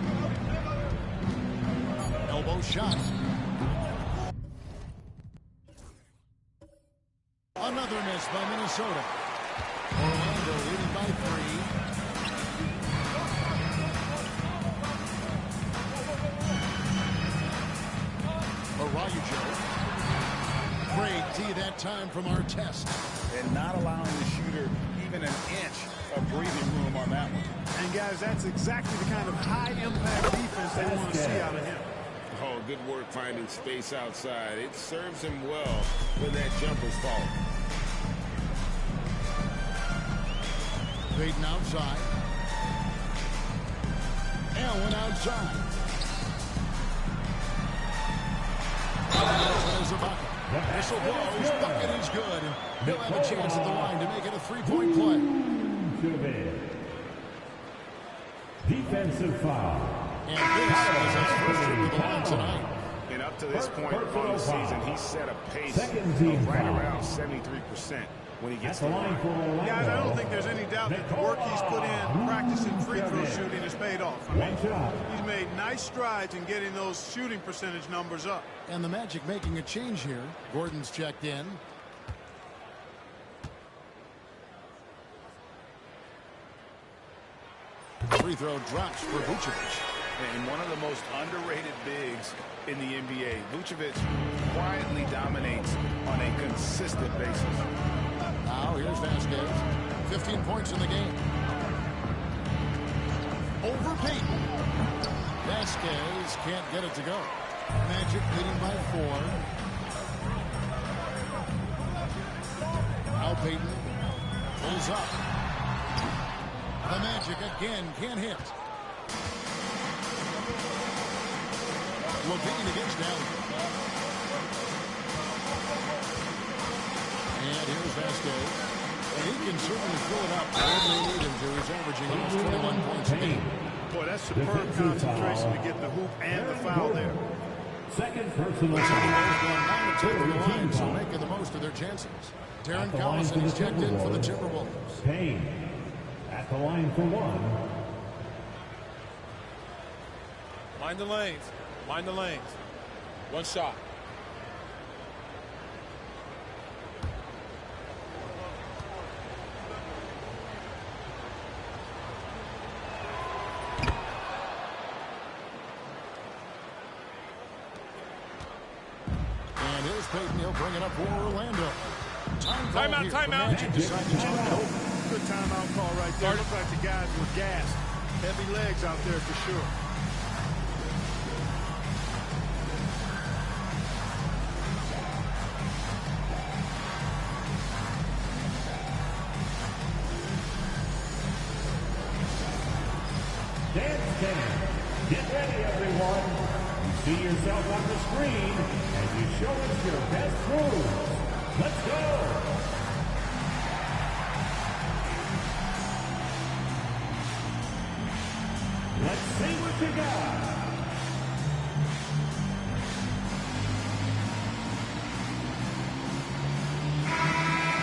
[SPEAKER 2] Elbow shot. Another miss by Minnesota. Orlando leading by 3. Great D that time from our test.
[SPEAKER 3] And not allowing the shooter even an inch of breathing room on that one.
[SPEAKER 4] And guys, that's exactly the kind of high-impact defense they want to see out of him.
[SPEAKER 3] Oh, good work finding space outside. It serves him well when that jumper's falling.
[SPEAKER 2] Peyton outside. Allen outside. Whistle blows, bucket is good. He'll have a chance at the line to make it a three-point play.
[SPEAKER 1] Defensive foul.
[SPEAKER 2] And this is his first trip to the line tonight.
[SPEAKER 3] And up to this point on the season, he's set a pace
[SPEAKER 1] Second-team
[SPEAKER 3] of right
[SPEAKER 1] foul.
[SPEAKER 3] around 73% when he gets
[SPEAKER 1] That's the
[SPEAKER 3] to the
[SPEAKER 1] line
[SPEAKER 3] line.
[SPEAKER 1] for Orlando.
[SPEAKER 4] Guys, I don't think there's any doubt that the work he's put in practicing free throw shooting has paid off. I mean,
[SPEAKER 1] One shot.
[SPEAKER 4] he's made nice strides in getting those shooting percentage numbers up.
[SPEAKER 2] And the Magic making a change here. Gordon's checked in. Free throw drops for Vucevic.
[SPEAKER 3] And one of the most underrated bigs in the NBA. Vucevic quietly dominates on a consistent basis.
[SPEAKER 2] Now here's Vasquez. 15 points in the game. Over Peyton. Vasquez can't get it to go. Magic leading by 4. Now Peyton pulls up. The Magic again can't hit. Levine against Allen. And here's Vasquez. And he can certainly fill it up. Wherever they need him to. He's averaging almost 21 points a game.
[SPEAKER 4] Boy, that's superb concentration to get the hoop and the foul there.
[SPEAKER 1] Second personal
[SPEAKER 2] Going
[SPEAKER 1] foul.
[SPEAKER 2] 9 to 10 to the line, so making the most of their chances. Darren Collison is checked in for the Timberwolves.
[SPEAKER 1] Payne at the line for 1.
[SPEAKER 6] Mind the lanes. Mind the lanes. One shot.
[SPEAKER 2] And here's Peyton. He'll bring it up for Orlando.
[SPEAKER 6] Timeout, timeout.
[SPEAKER 2] Magic decide to change it over.
[SPEAKER 4] Good timeout call right there. Looked like the guys were gassed. Heavy legs out there for sure.
[SPEAKER 1] Dance Cam. Get ready, everyone. You see yourself on the screen as you show us your best moves. Let's go. Let's see what you got.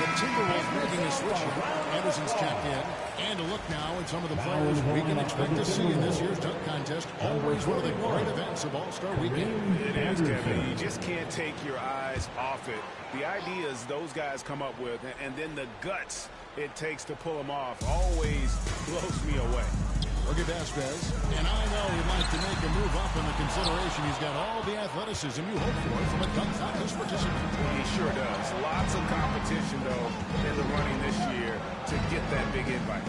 [SPEAKER 2] The Timberwolves making a switch here. Anderson's checked in. And a look now at some of the players we can expect to see in this year's dunk contest. Always one of the great events of All-Star Weekend.
[SPEAKER 3] It is, Kevin. You just can't take your eyes off it. The ideas those guys come up with, and then the guts it takes to pull them off, always blows me away.
[SPEAKER 2] Look at Vasquez. And I know he'd like to make a move up in the consideration. He's got all the athleticism you hope for from a dunk contest participant.
[SPEAKER 3] He sure does. Lots of competition, though, in the running this year to get that big invite.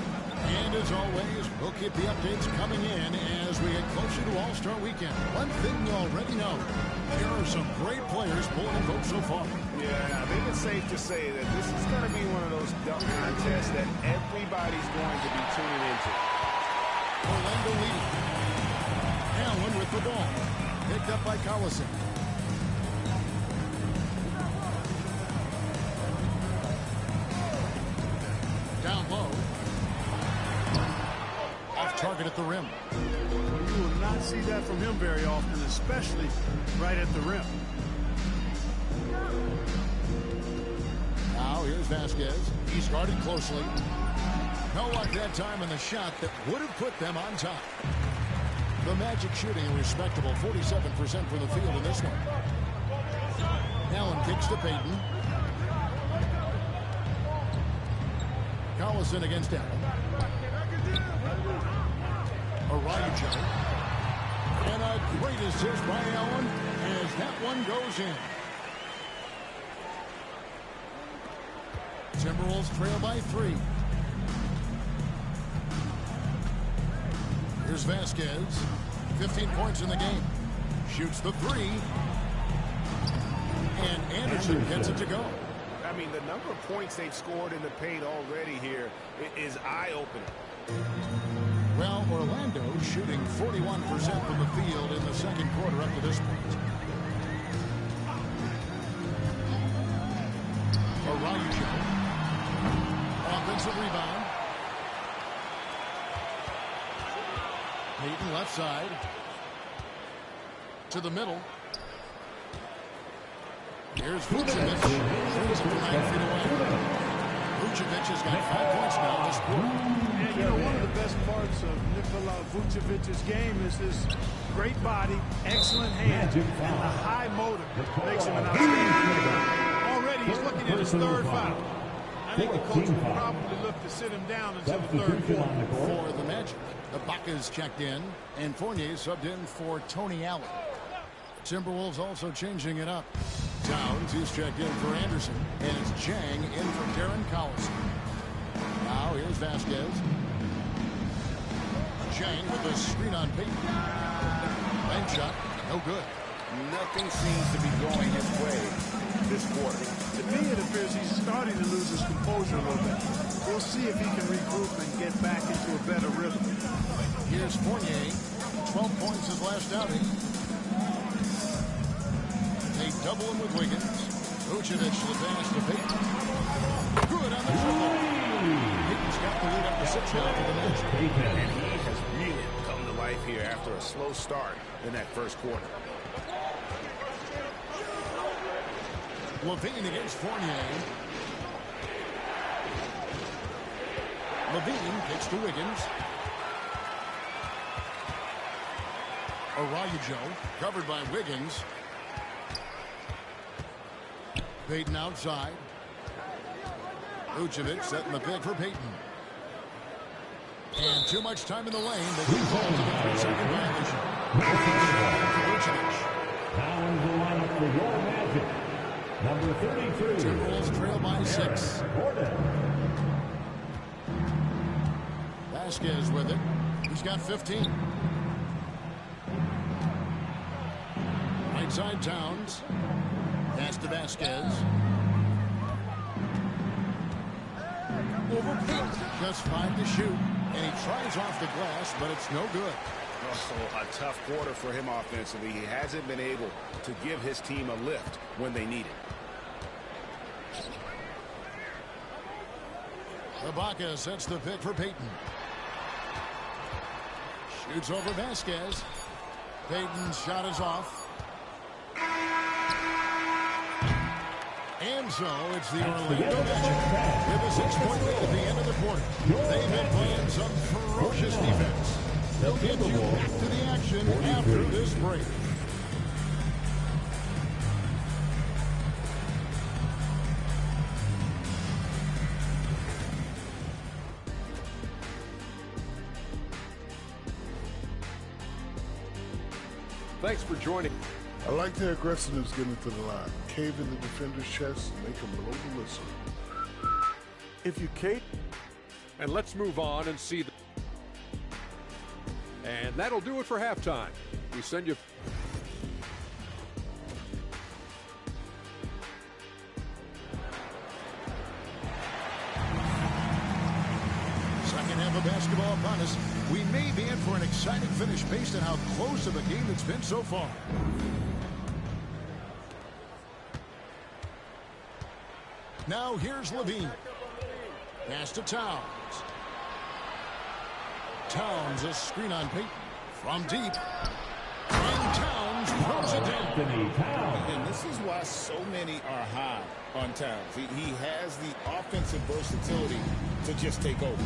[SPEAKER 2] And as always, we'll keep the updates coming in as we get closer to All-Star Weekend. One thing you already know, there are some great players pulling votes so far.
[SPEAKER 3] Yeah, I think it's safe to say that this is going to be one of those dunk contests that everybody's going to be tuning into.
[SPEAKER 2] Orlando leading. Allen with the ball. Picked up by Collison. Down low. Off target. target at the rim.
[SPEAKER 4] Well, you will not see that from him very often, especially right at the rim.
[SPEAKER 2] Now here's Vasquez. He's guarded closely. No luck that time in the shot that would have put them on top. The Magic shooting a respectable 47% from the field in this one. Allen kicks to Payton. Collison against Allen. Araújo. And a great assist by Allen as that one goes in. Timberwolves trail by 3. Here's Vasquez. 15 points in the game. Shoots the 3. And Anderson gets it to go.
[SPEAKER 3] I mean, the number of points they've scored in the paint already here is eye-opening.
[SPEAKER 2] Well, Orlando shooting 41% from the field in the second quarter up to this point. Araújo. Offensive rebound. Payton left side. To the middle. Here's Vucevic. Throws it from 9 feet away. Vucevic has got 5 points now this quarter.
[SPEAKER 4] And you know, one of the best parts of Nikola Vucevic's game is his great body, excellent hands, and the high motor makes him an outstanding player. Already he's looking at his 3rd foul. I think the coach will probably look to sit him down until the 3rd quarter.
[SPEAKER 2] For the Magic, Ibaka's checked in, and Fournier subbed in for Tony Allen. Timberwolves also changing it up. Towns is checked in for Anderson, and it's Chang in for Darren Collison. Now here's Vasquez. Chang with the screen on Payton. Bank shot, no good.
[SPEAKER 3] Nothing seems to be going his way this quarter.
[SPEAKER 4] To me, it appears he's starting to lose his composure a little bit. We'll see if he can regroup and get back into a better rhythm.
[SPEAKER 2] Here's Fournier. 12 points his last outing. They double him with Wiggins. Vucevic the pass to Payton. Good on the triple. Payton's got the lead up to 6 now for the Magic.
[SPEAKER 3] And he has really come to life here after a slow start in that first quarter.
[SPEAKER 2] Levine against Fournier. Levine kicks to Wiggins. Araújo covered by Wiggins. Payton outside. Vucevic setting the pick for Payton. And too much time in the lane. They can call to the 3-second violation. Vucevic.
[SPEAKER 1] Now in the lineup for your Magic. Number 32.
[SPEAKER 2] Timberwolves trail by 6. Vasquez with it. He's got 15. Right side Towns. Pass to Vasquez. Over Payton. Just 5 to shoot. And he tries off the glass, but it's no good.
[SPEAKER 3] Also a tough quarter for him offensively. He hasn't been able to give his team a lift when they need it.
[SPEAKER 2] Ibaka sets the pick for Payton. Shoots over Vasquez. Payton's shot is off. And so it's the Orlando Magic with a 6-point lead at the end of the quarter. They've been playing some ferocious defense. They'll get you back to the action after this break.
[SPEAKER 7] Thanks for joining.
[SPEAKER 8] I like their aggressiveness getting to the line. Cave in the defender's chest and make him blow the whistle.
[SPEAKER 7] If you Kate, and let's move on and see. And that'll do it for halftime. We send you.
[SPEAKER 2] Second half of basketball upon us. We may be in for an exciting finish based on how close of a game it's been so far. Now here's Levine. Pass to Towns. Towns, a screen on Peyton. From deep. And Towns throws it down.
[SPEAKER 3] And this is why so many are high on Towns. He has the offensive versatility to just take over.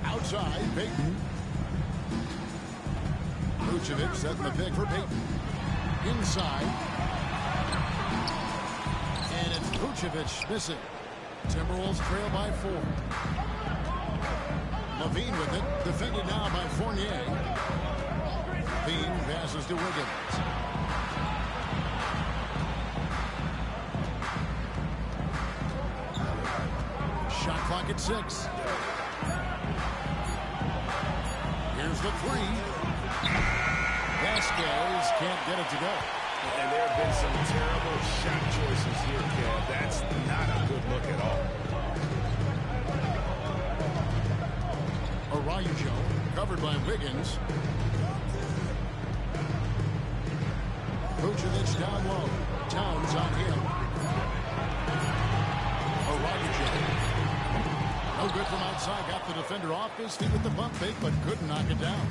[SPEAKER 2] Outside, Peyton. Vucevic setting the pick for Peyton. Inside. And it's Vucevic missing. Timberwolves trail by 4. Levine with it. Defended now by Fournier. Levine passes to Wiggins. Shot clock at 6. Here's the 3. Vasquez can't get it to go.
[SPEAKER 3] And there have been some terrible shot choices here, Kev. That's not a good look at all.
[SPEAKER 2] Araujo covered by Wiggins. Vucevic down low. Towns on him. Araujo. No good from outside. Got the defender off his feet with the bump fake, but couldn't knock it down.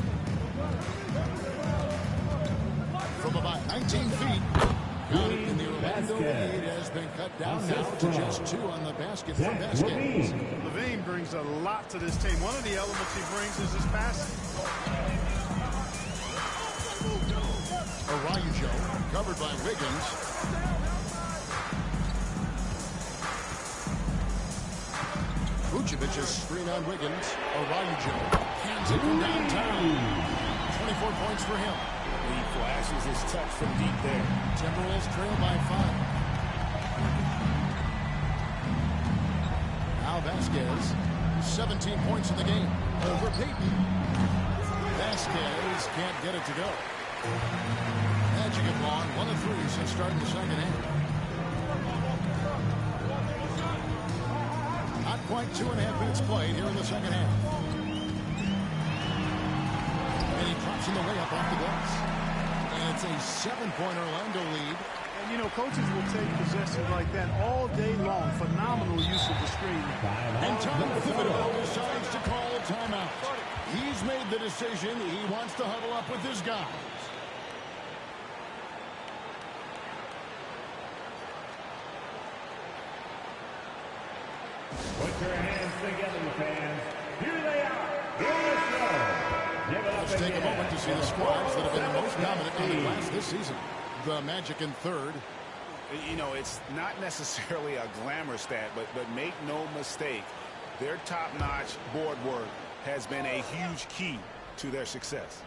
[SPEAKER 2] From about 19 feet. Got it in the Orlando lead. Has been cut down now to just 2 on the basket for Vasquez.
[SPEAKER 4] Levine brings a lot to this team. One of the elements he brings is his passing.
[SPEAKER 2] Araujo covered by Wiggins. Vucevic's screen on Wiggins. Araujo hands it from downtown. 24 points for him.
[SPEAKER 3] He flashes his touch from deep there.
[SPEAKER 2] Timberwolves trail by 5. Now Vasquez, 17 points in the game. Over Peyton. Vasquez can't get it to go. Magic have gone 1 of 3 since starting the second half. Not quite 2.5 minutes played here in the second half. And he drops in the layup off the glass. And it's a 7-point Orlando lead.
[SPEAKER 4] And, you know, coaches will take possessions like that all day long. Phenomenal use of the screen.
[SPEAKER 2] And Tom Thibodeau decides to call a timeout. He's made the decision. He wants to huddle up with his guys.
[SPEAKER 1] Put your hands together, fans. Here they are. Here we go.
[SPEAKER 2] Let's take a moment to see the squads that have been the most dominant in the class this season. The Magic in third.
[SPEAKER 3] You know, it's not necessarily a glamour stat, but make no mistake, their top-notch board work has been a huge key to their success.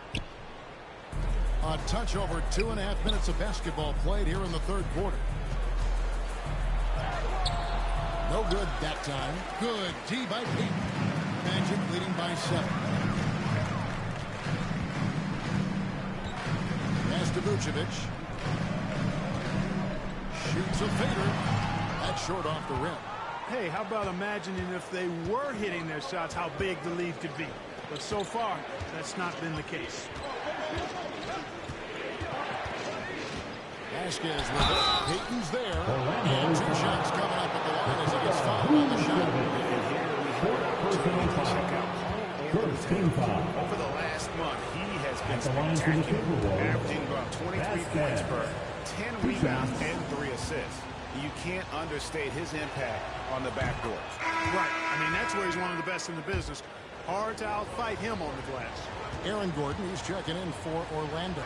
[SPEAKER 2] A touch over 2.5 minutes of basketball played here in the third quarter. No good that time. Good D by Peyton. Magic leading by 7. Pass to Vucevic. Shoots a fader. That's short off the rim.
[SPEAKER 4] Hey, how about imagining if they were hitting their shots, how big the lead could be. But so far, that's not been the case.
[SPEAKER 2] Vasquez with it. Peyton's there. And 2 shots coming up at the line as he gets fouled on the shot.
[SPEAKER 3] And here we have an opportunity to check out over the last month, he has been spectacular, averaging about 23 points per 10 rebounds and 3 assists. You can't understate his impact on the backboard.
[SPEAKER 4] Right. I mean, that's where he's one of the best in the business. Hard to outfight him on the glass.
[SPEAKER 2] Aaron Gordon, he's checking in for Orlando.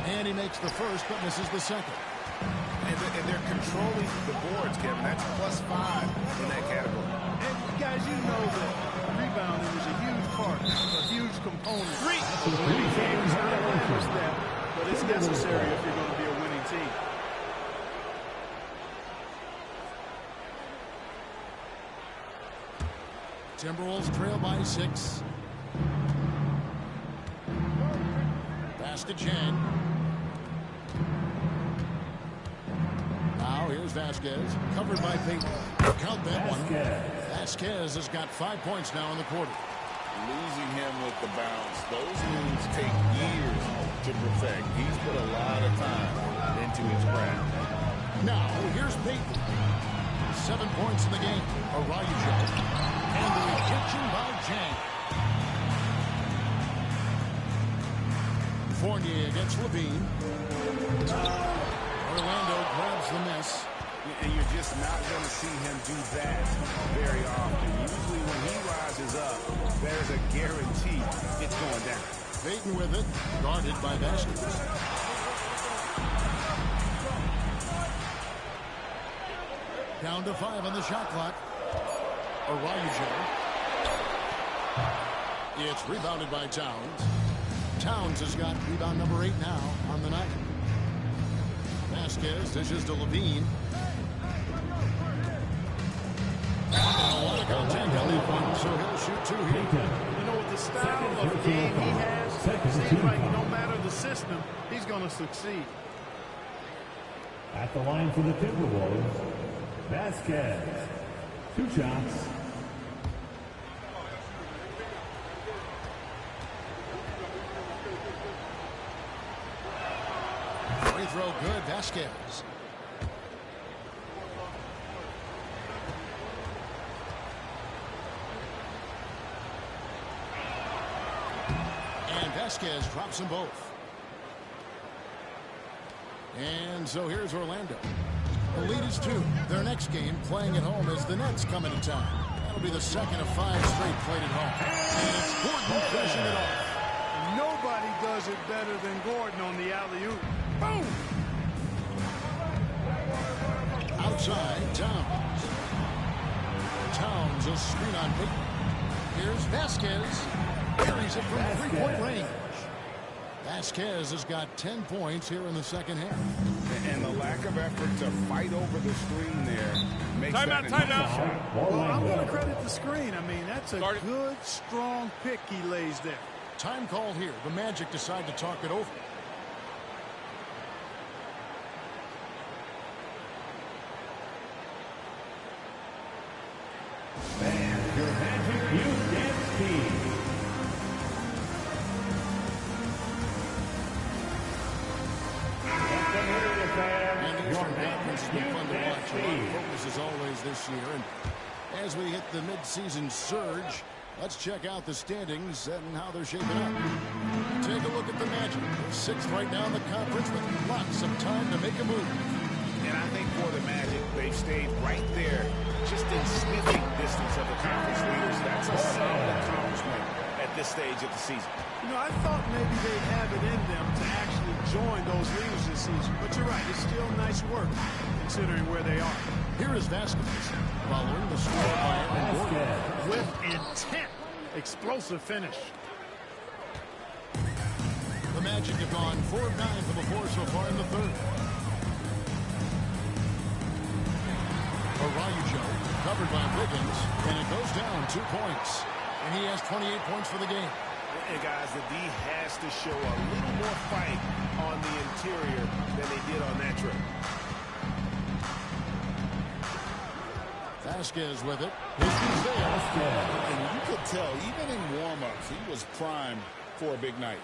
[SPEAKER 2] And he makes the first, but misses the second.
[SPEAKER 3] And they're controlling the boards, Kevin. That's +5 in that category.
[SPEAKER 4] And, guys, you know that rebounding is a huge part, a huge component. Many teams don't understand, but it's necessary if you're going to be a winning team.
[SPEAKER 2] Timberwolves trail by 6. Pass to Chen. Now here's Vasquez. Covered by Peyton. Count that one. Vasquez has got 5 points now in the quarter.
[SPEAKER 3] Losing him with the bounce. Those moves take years to perfect. He's put a lot of time into his craft.
[SPEAKER 2] Now here's Peyton. 7 points in the game. Araujo. And the rejection by Jang. Fournier against Levine. Orlando grabs the miss.
[SPEAKER 3] And you're just not going to see him do that very often. Usually when he rises up, there's a guarantee it's going down.
[SPEAKER 2] Payton with it, guarded by Vasquez. Down to 5 on the shot clock. Araujo. It's rebounded by Towns. Towns has got rebound number 8 now on the night. Vasquez dishes to Levine. A lot of contact on that one, so he'll shoot 2 here.
[SPEAKER 4] You know, with the style of game he has, it seems like no matter the system, he's going to succeed.
[SPEAKER 1] At the line for the Timberwolves, Vasquez. 2 shots.
[SPEAKER 2] Free throw good, Vasquez. And Vasquez drops them both. And so here's Orlando. The lead is 2. Their next game, playing at home, as the Nets come into town. That'll be the second of 5 straight played at home. And it's Gordon finishing it off.
[SPEAKER 4] Nobody does it better than Gordon on the alley-oop. Boom!
[SPEAKER 2] Outside, Towns. Towns, a screen on Payton. Here's Vasquez. Carries it from 3-point range. Vasquez has got 10 points here in the second half.
[SPEAKER 3] And the lack of effort to fight over the screen there makes that
[SPEAKER 6] timeout.
[SPEAKER 4] Well, I'm going to credit the screen. I mean, that's a good, strong pick he lays there.
[SPEAKER 2] Time called here. The Magic decide to talk it over.
[SPEAKER 1] And your Magic Youth Dance Team.
[SPEAKER 2] And the Eastern Conference has been fun to watch. A lot of focus as always this year. And as we hit the mid-season surge, let's check out the standings and how they're shaping up. Take a look at the Magic. They're 6th right now in the conference with lots of time to make a move.
[SPEAKER 3] And I think for the Magic, they've stayed right there, just in sniffing distance of the conference leaders. That's a solid accomplishment at this stage of the season.
[SPEAKER 4] You know, I thought maybe they'd have it in them to actually join those leaders this season. But you're right, it's still nice work, considering where they are.
[SPEAKER 2] Here is Vasquez, following the score by Aaron Gordon.
[SPEAKER 4] With intent. Explosive finish.
[SPEAKER 2] The Magic have gone 4 of 9 for the 4 so far in the third. Araujo covered by Wiggins, and it goes down 2 points. And he has 28 points for the game.
[SPEAKER 3] And guys, the D has to show a little more fight on the interior than they did on that trip.
[SPEAKER 2] Vasquez with it. History's there.
[SPEAKER 3] And you could tell, even in warm-ups, he was primed for a big night.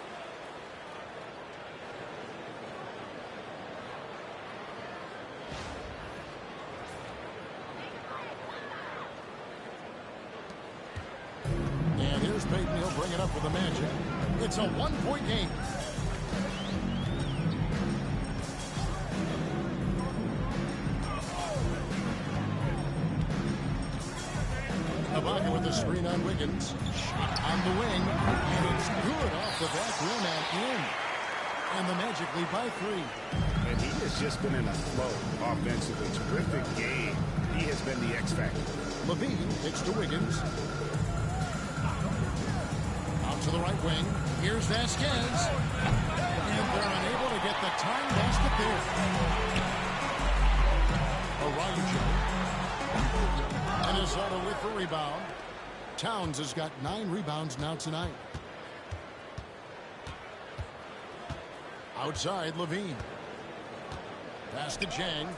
[SPEAKER 2] And here's Payton. He'll bring it up with the Magic. It's a 1-point game. Ibaka with the screen on Wiggins. Shot on the wing. And it's good off the back rim and in. And the Magic lead by 3.
[SPEAKER 3] And he has just been in a flow offensively. Terrific game. He has been the X factor.
[SPEAKER 2] Levine hits to Wiggins. Out to the right wing. Here's Vasquez. And they're unable to get the time basket there. Araujo. Minnesota with the rebound. Towns has got 9 rebounds now tonight. Outside, Levine. Pass to Jang.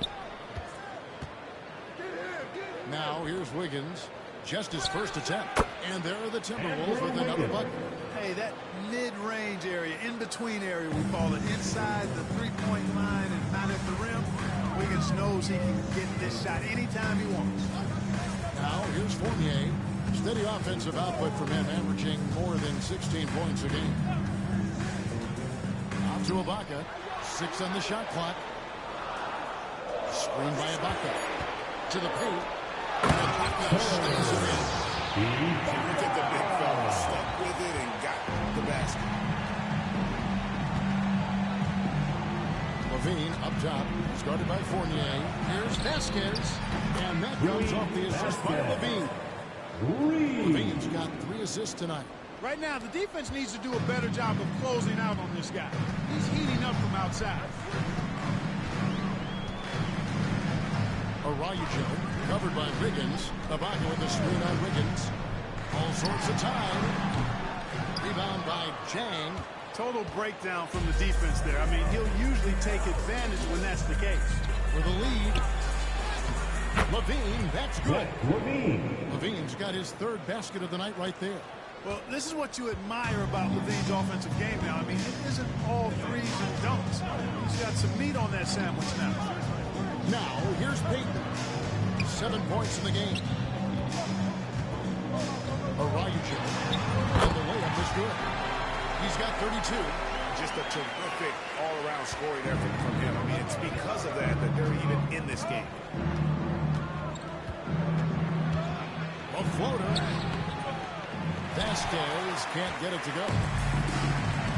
[SPEAKER 2] Now here's Wiggins. Just his first attempt. And there are the Timberwolves with another bucket.
[SPEAKER 4] Hey, that mid-range area, in-between area, we call it, inside the three-point line and not at the rim, Wiggins knows he can get this shot anytime he wants.
[SPEAKER 2] Now, here's Fournier. Steady offensive output from him, averaging more than 16 points a game. Out to Ibaka. 6 on the shot clock. Screen by Ibaka. To the paint. Ibaka stays it in.
[SPEAKER 3] Look at the big fella. Stuck with it and got the basket.
[SPEAKER 2] Levine up top. Started by Fournier. Here's Vasquez. And that comes off the assist by Levine. Levine's got 3 assists tonight.
[SPEAKER 4] Right now, the defense needs to do a better job of closing out on this guy. He's heating up from outside.
[SPEAKER 2] Araujo covered by Wiggins. Ibaka with the screen on Wiggins. All sorts of time. Rebound by Jang.
[SPEAKER 4] Total breakdown from the defense there. I mean, he'll usually take advantage when that's the case.
[SPEAKER 2] For the lead. Levine, that's good. Levine's got his 3rd basket of the night right there.
[SPEAKER 4] Well, this is what you admire about Levine's offensive game now. I mean, it isn't all threes and dunks. He's got some meat on that sandwich now.
[SPEAKER 2] Now, here's Payton. 7 points in the game. Araujo. And the layup is good. He's got 32.
[SPEAKER 3] Just a terrific all-around scoring effort from him. I mean, it's because of that they're even in this game.
[SPEAKER 2] A floater. Vasquez can't get it to go.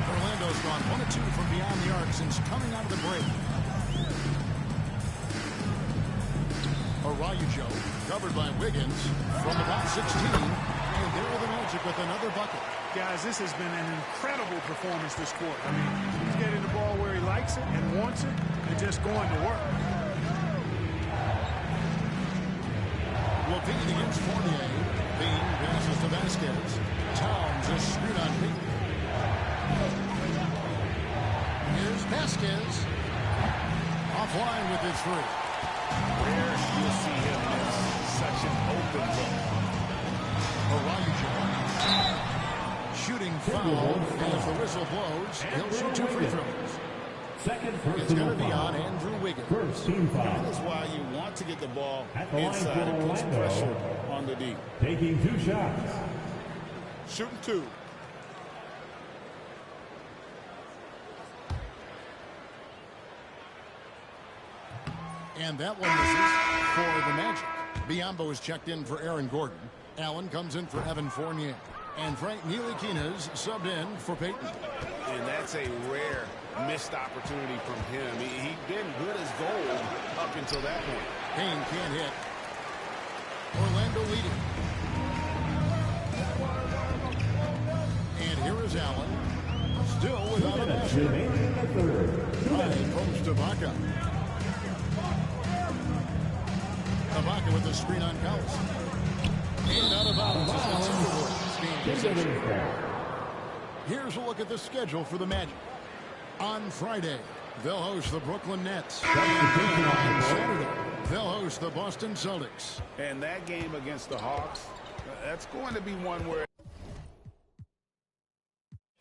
[SPEAKER 2] Orlando's gone 1 of 2 from beyond the arc since coming out of the break. Araujo covered by Wiggins from about 16. And there are the Magic with another bucket.
[SPEAKER 4] Guys, this has been an incredible performance this quarter. I mean, he's getting the ball where he likes it and wants it and just going to work.
[SPEAKER 2] Levine against Fournier. Bean passes to Vasquez. Towns is screwed on Payton. Here's Vasquez. Offline with his 3.
[SPEAKER 3] Where you'll see him miss such an open look.
[SPEAKER 2] Araujo. Shooting foul. And if the whistle blows, he'll shoot 2 free throws. It's going to be on Andrew Wiggins.
[SPEAKER 3] That is why you want to get the ball inside and put some pressure on the D.
[SPEAKER 1] Taking 2 shots.
[SPEAKER 3] Shooting 2.
[SPEAKER 2] And that one misses for the Magic. Biombo is checked in for Aaron Gordon. Allen comes in for Evan Fournier. And Frank Ntilikina's subbed in for Payton.
[SPEAKER 3] And that's a rare missed opportunity from him. He didn't good as gold up until that point.
[SPEAKER 2] Payne can't hit. Orlando leading. And here is Allen. Still without a basket. High post to Ibaka. Ibaka with the screen on Collison. And out of bounds. Here's a look at the schedule for the Magic. On Friday, they'll host the Brooklyn Nets. On Saturday, they'll host the Boston Celtics.
[SPEAKER 3] And that game against the Hawks, that's going to be one where...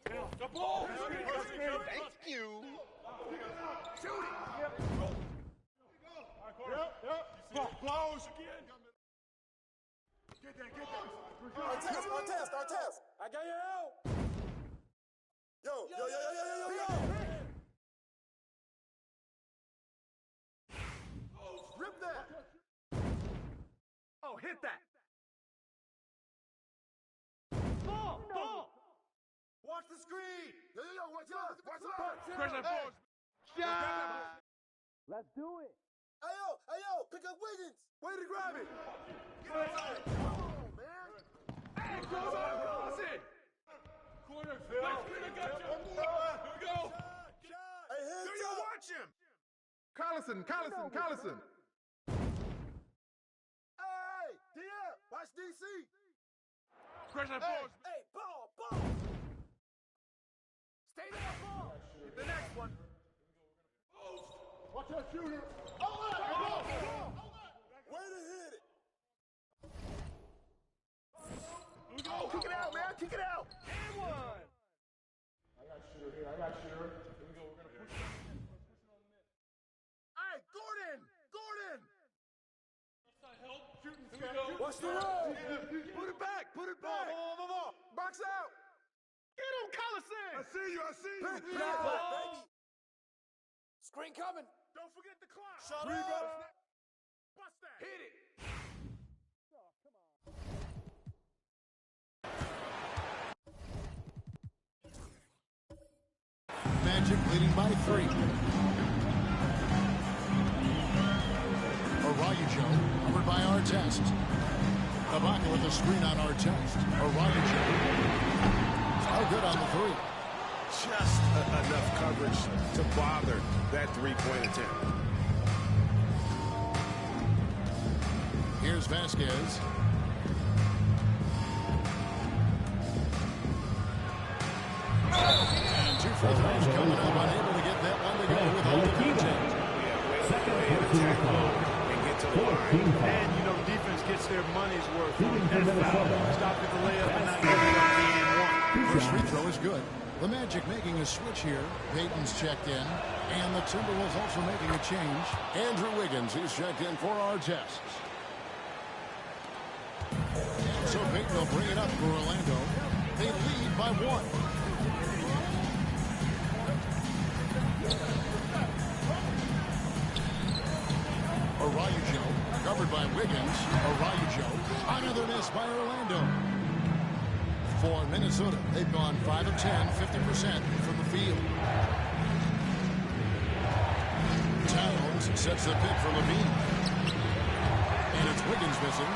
[SPEAKER 5] Thank you. Shoot it.
[SPEAKER 7] Close again. Get that. Artest. I got your help. Yo. Rip that. Oh, hit that. Ball. Watch the screen. Yo, watch out. Shot.
[SPEAKER 9] Let's do it.
[SPEAKER 7] Hey, yo, pick up Wiggins. Way to grab it. Get inside. Come on, man. Hey, cross it. Corner, Phil. Got you. Here we go. Hey, hands up. Yo, watch him. Collison. Hey, DM, watch DC. Hey, ball. Stay there, ball. Get the next one. Watch that shooter. Way to hit it. Kick it out, man. Kick it out. And one. I got shooter here. Here we go. We're going to push it on the net. All right, Gordon. Bust the roll. Put it back. Put it back. Box out.
[SPEAKER 4] Get him, Collison.
[SPEAKER 7] I see you.
[SPEAKER 5] Back, baby. Screen coming.
[SPEAKER 4] Don't forget the clock.
[SPEAKER 5] Shut
[SPEAKER 7] Rebound.
[SPEAKER 5] up.
[SPEAKER 4] Bust that.
[SPEAKER 7] Hit it.
[SPEAKER 2] Magic leading by 3. Araujo covered by Artest. Ibaka with the screen on Artest. Araujo. How good on the 3.
[SPEAKER 3] Just enough coverage to bother that three-point attempt.
[SPEAKER 2] Here's Vasquez. And 2 free throws coming up. Unable to get that one to go with all the contact.
[SPEAKER 4] And, you know, defense gets their money's worth on that foul. Stop at the layup and not giving up the and one.
[SPEAKER 2] First free throw is good. The Magic making a switch here. Payton's checked in. And the Timberwolves also making a change. Andrew Wiggins is checked in for our tests. So Payton will bring it up for Orlando. They lead by 1. Araujo covered by Wiggins. Araujo. Another miss by Orlando. For Minnesota, they've gone 5 of 10, 50% from the field. Towns sets the pick for Levine. And it's Wiggins missing.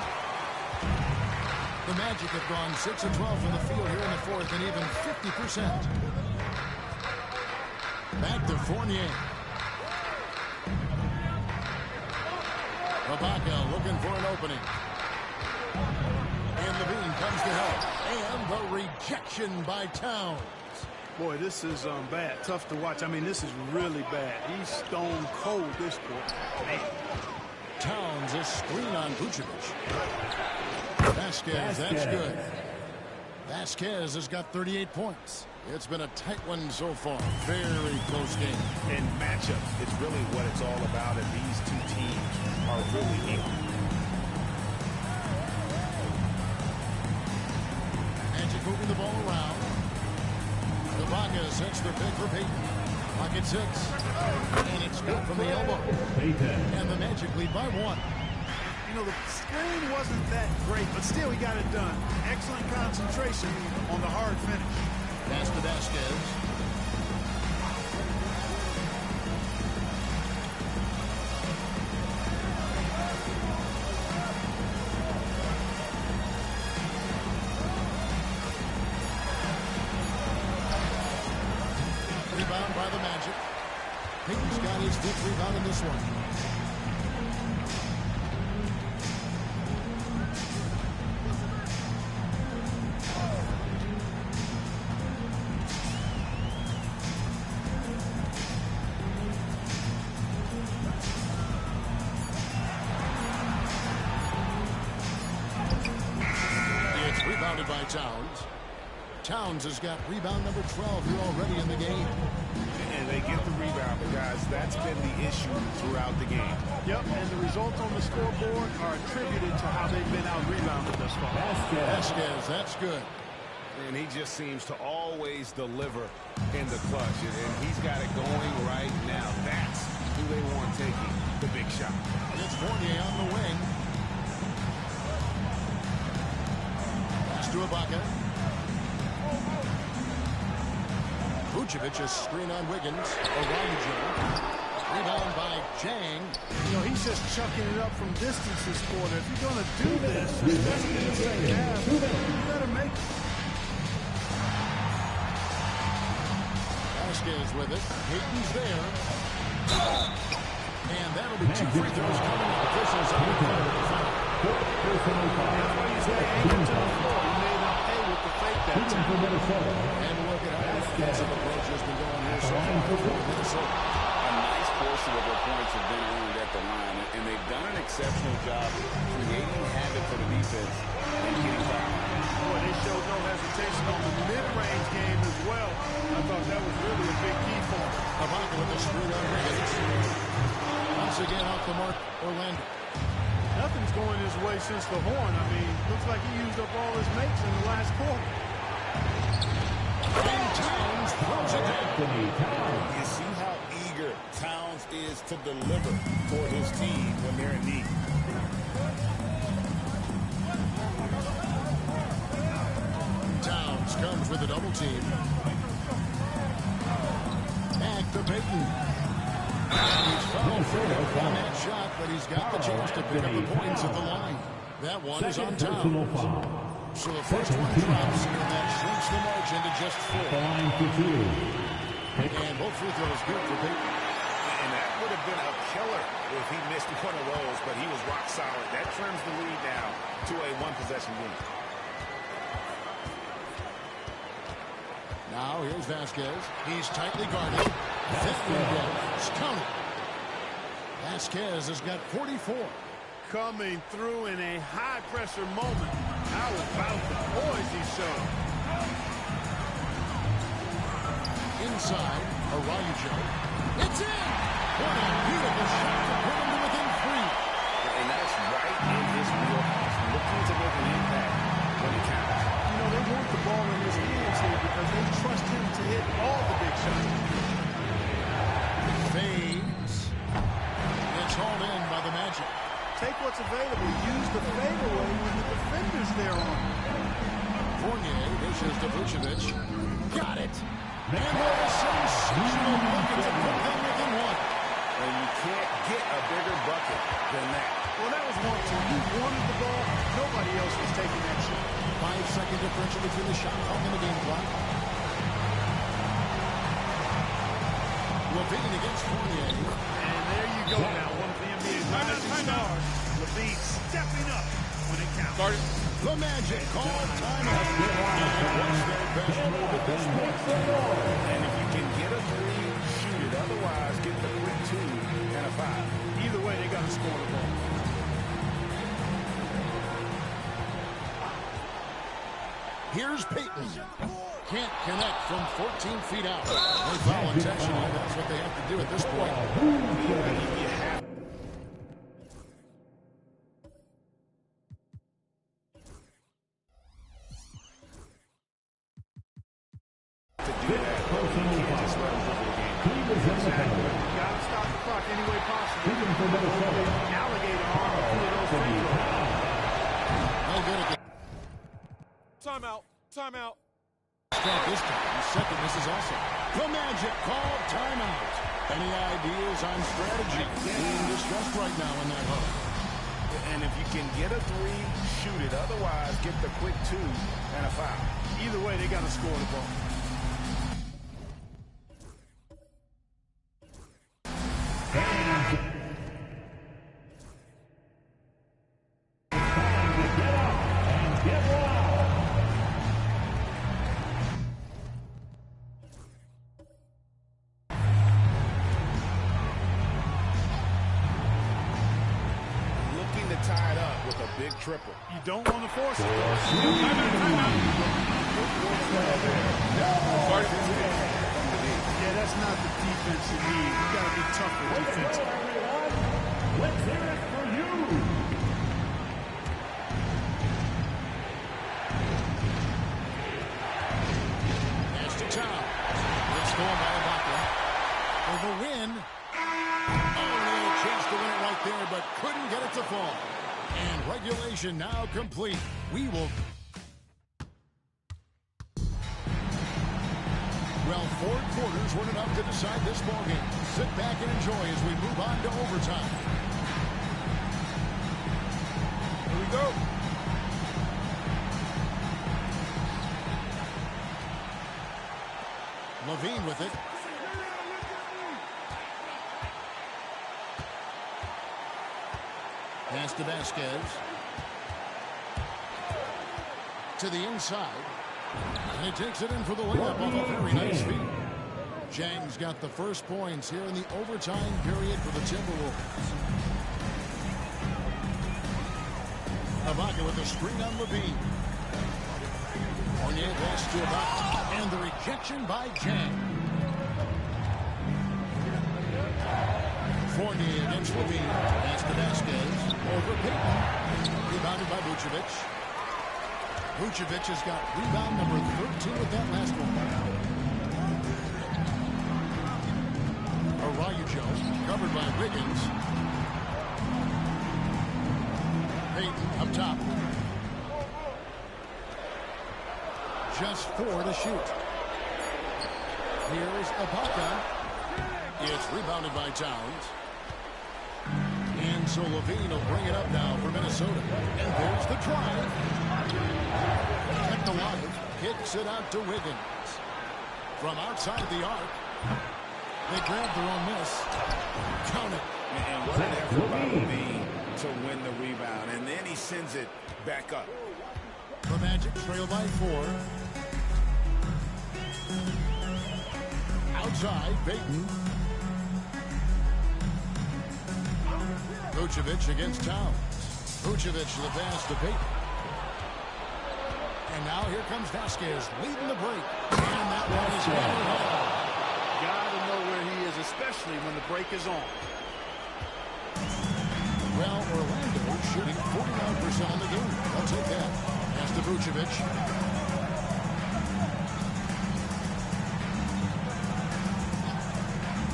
[SPEAKER 2] The Magic have gone 6 of 12 from the field here in the 4th and even 50%. Back to Fournier. Ibaka looking for an opening. And Levine comes to help. And the rejection by Towns.
[SPEAKER 4] Boy, this is bad. Tough to watch. I mean, this is really bad. He's stone cold this quarter. Man.
[SPEAKER 2] Towns a screen on Vucevic. Vasquez, that's good. Vasquez has got 38 points. It's been a tight one so far. Very close game.
[SPEAKER 3] And matchups, it's really what it's all about, and these two teams are really equal.
[SPEAKER 2] Magic moving the ball around. Ibaka sets the pick for Payton. Pocket 6. And it's good from the elbow. And the Magic lead by 1.
[SPEAKER 4] You know, the screen wasn't that great, but still he got it done. Excellent concentration on the hard finish.
[SPEAKER 2] Pass to Vasquez. Rebound by the Magic. Payton's got his 5th rebound in this one. By Towns. Towns has got rebound number 12 here already in the game.
[SPEAKER 3] And they get the rebound, but guys, that's been the issue throughout the game.
[SPEAKER 4] Yep, and the results on the scoreboard are attributed to how they've been out-rebounded thus far.
[SPEAKER 2] Vasquez, that's good.
[SPEAKER 3] And he just seems to always deliver in the clutch, and he's got it going right now. That's who they want taking the big shot.
[SPEAKER 2] It's Fournier on the wing. To Ibaka. Vucevic a screen on Wiggins. Araujo. Rebound by Chang.
[SPEAKER 4] You know, he's just chucking it up from distance this quarter. If you're going to do this, especially in the second half, you better make it.
[SPEAKER 2] Vasquez with it. Payton's there. And that'll be 2 free throws coming up. Officials on the court.
[SPEAKER 4] That's why you say anchor to the floor. You may not pay with the fake that time.
[SPEAKER 2] And look at how the defensive approach has been going here so far for Minnesota.
[SPEAKER 9] A nice portion of their points have been earned at the line, and they've done an exceptional job creating havoc for the defense and getting by.
[SPEAKER 4] Boy, they showed no hesitation on the mid-range game as well. I thought that was really a big key for them.
[SPEAKER 2] Ibaka with the screen on Wiggins. Once again off the mark, Orlando.
[SPEAKER 4] Nothing's going his way since the horn. I mean, looks like he used up all his mates in the last quarter.
[SPEAKER 2] And Towns throws it down.
[SPEAKER 9] You see how eager Towns is to deliver for his team when they're in need.
[SPEAKER 2] Towns comes with a double team. Back to Payton. He's fouled on that shot, but he's got the chance to pick up the points at the line. That one is on Towns. So the first one drops, and that shrinks the margin to just 4. And both free throws good for Payton.
[SPEAKER 3] And that would have been a killer if he missed one of those, but he was rock solid. That trims the lead now to a one-possession game.
[SPEAKER 2] Now here's Vasquez. He's tightly guarded. That one goes. Counted. Vasquez has got 44.
[SPEAKER 4] Coming through in a high-pressure moment. How about the poise he showed?
[SPEAKER 2] Inside, Araujo. It's in! What a beautiful shot to put him to within 3.
[SPEAKER 3] And that's right in his wheelhouse, looking to make an impact when it counts.
[SPEAKER 4] You know, they want the ball in his hands here because they trust him to hit all the big shots.
[SPEAKER 2] Fades. It's hauled in by the Magic.
[SPEAKER 4] Take what's available. Use the fadeaway when the defender's there on him.
[SPEAKER 2] Fournier dishes to Vucevic. Got it. And what a sensational bucket to put them within 1.
[SPEAKER 3] And you can't get a bigger bucket than that.
[SPEAKER 4] Well, that was 1-2. You wanted the ball. Nobody else was taking that shot.
[SPEAKER 2] 5-second differential between the shot clock and the game clock. Levine against Fournier.
[SPEAKER 4] And there you go now. One of the NBA's rising stars. Levine stepping up when it counts.
[SPEAKER 2] The Magic called timeout. What's their best move at this point?
[SPEAKER 3] And if you can get a 3, shoot it. Otherwise, get the quick 2 and a 5.
[SPEAKER 4] Either way, they got to score the ball.
[SPEAKER 2] Here's Payton. Can't connect from 14 feet out. They foul intentionally. That's what they have to do at this point.
[SPEAKER 4] Got to stop the clock any way possible. Alligator arm a few of those free throws.
[SPEAKER 2] No good again.
[SPEAKER 6] Timeout. Timeout.
[SPEAKER 2] Strike this time. The second misses also. The Magic called timeout. Any ideas on strategy? Being distressed right now in that hole.
[SPEAKER 3] And if you can get a 3, shoot it. Otherwise, get the quick 2 and a 5.
[SPEAKER 4] Either way, they got to score the ball.
[SPEAKER 3] Tied up with a big triple.
[SPEAKER 4] You don't want to force it. Yeah, that's not the defense you need. You got to be tougher defensively.
[SPEAKER 1] Let's hear it for you.
[SPEAKER 2] Pass to Towns. It's going by Ibaka. For the win. Oh, they had a chance to win it right there, but couldn't get it to fall. And regulation now complete. We will... Well, 4 quarters weren't enough to decide this ballgame. Sit back and enjoy as we move on to overtime.
[SPEAKER 6] Here we go.
[SPEAKER 2] Levine with it. Pass to Vasquez. To the inside. And he takes it in for the layup off a very nice feed. Chang's got the first points here in the overtime period for the Timberwolves. Ibaka with the screen on Levine. Fournier pass to Ibaka. And the rejection by Chang. Fournier against Levine. Pass to Vasquez. Over Payton. Rebounded by Vucevic. Vucevic has got rebound number 13 with that last one. Araujo covered by Wiggins. Payton up top. Just 4 to shoot. Here's Ibaka. It's rebounded by Towns. And so Levine will bring it up now for Minnesota. And there's the drive. Technologic kicks it out to Wiggins. From outside the arc. They grab their own miss. Count it.
[SPEAKER 3] And what an effort by Levine to win the rebound. And then he sends it back up.
[SPEAKER 2] The Magic trail by 4. Outside, Payton. Vucevic against Towns. Vucevic the pass to Payton. And now here comes Vasquez leading the break. And that one is batted home.
[SPEAKER 4] Gotta know where he is, especially when the break is on.
[SPEAKER 2] Well, Orlando shooting 49% on the game. I'll take that. Pass to Vucevic.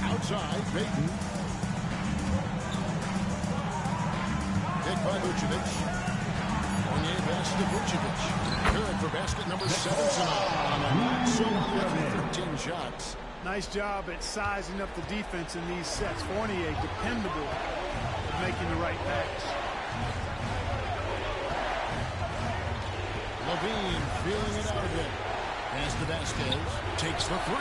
[SPEAKER 2] Outside, Payton. Hit by Vucevic. Fournier pass to Vucevic. Good for basket number 7 tonight. On a not-so-13 shots.
[SPEAKER 4] Nice job at sizing up the defense in these sets. Fournier, dependable at making the right pass.
[SPEAKER 2] Levine feeling it out a bit. Pass to Vasquez. Takes the 3.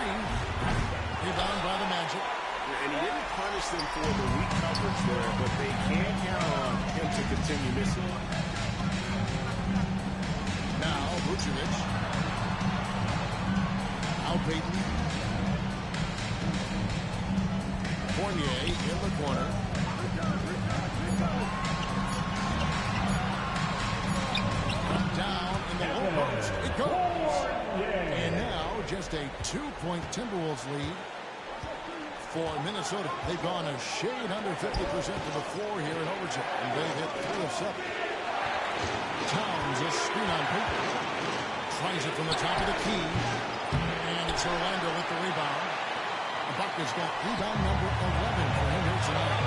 [SPEAKER 2] Rebound by the Magic.
[SPEAKER 3] And he didn't punish them for the weak coverage there, but they can't count on him to continue missing.
[SPEAKER 2] Now, Vucevic. Out Payton. Fournier in the corner. Down in the low post. It goes. And now just a 2-point Timberwolves lead for Minnesota. They've gone a shade under 50% to the floor here in overtime. And they've hit 3 of 7. Towns a screen on Payton. Tries it from the top of the key. And it's Orlando with the rebound. Ibaka's got rebound number 11 for him here tonight.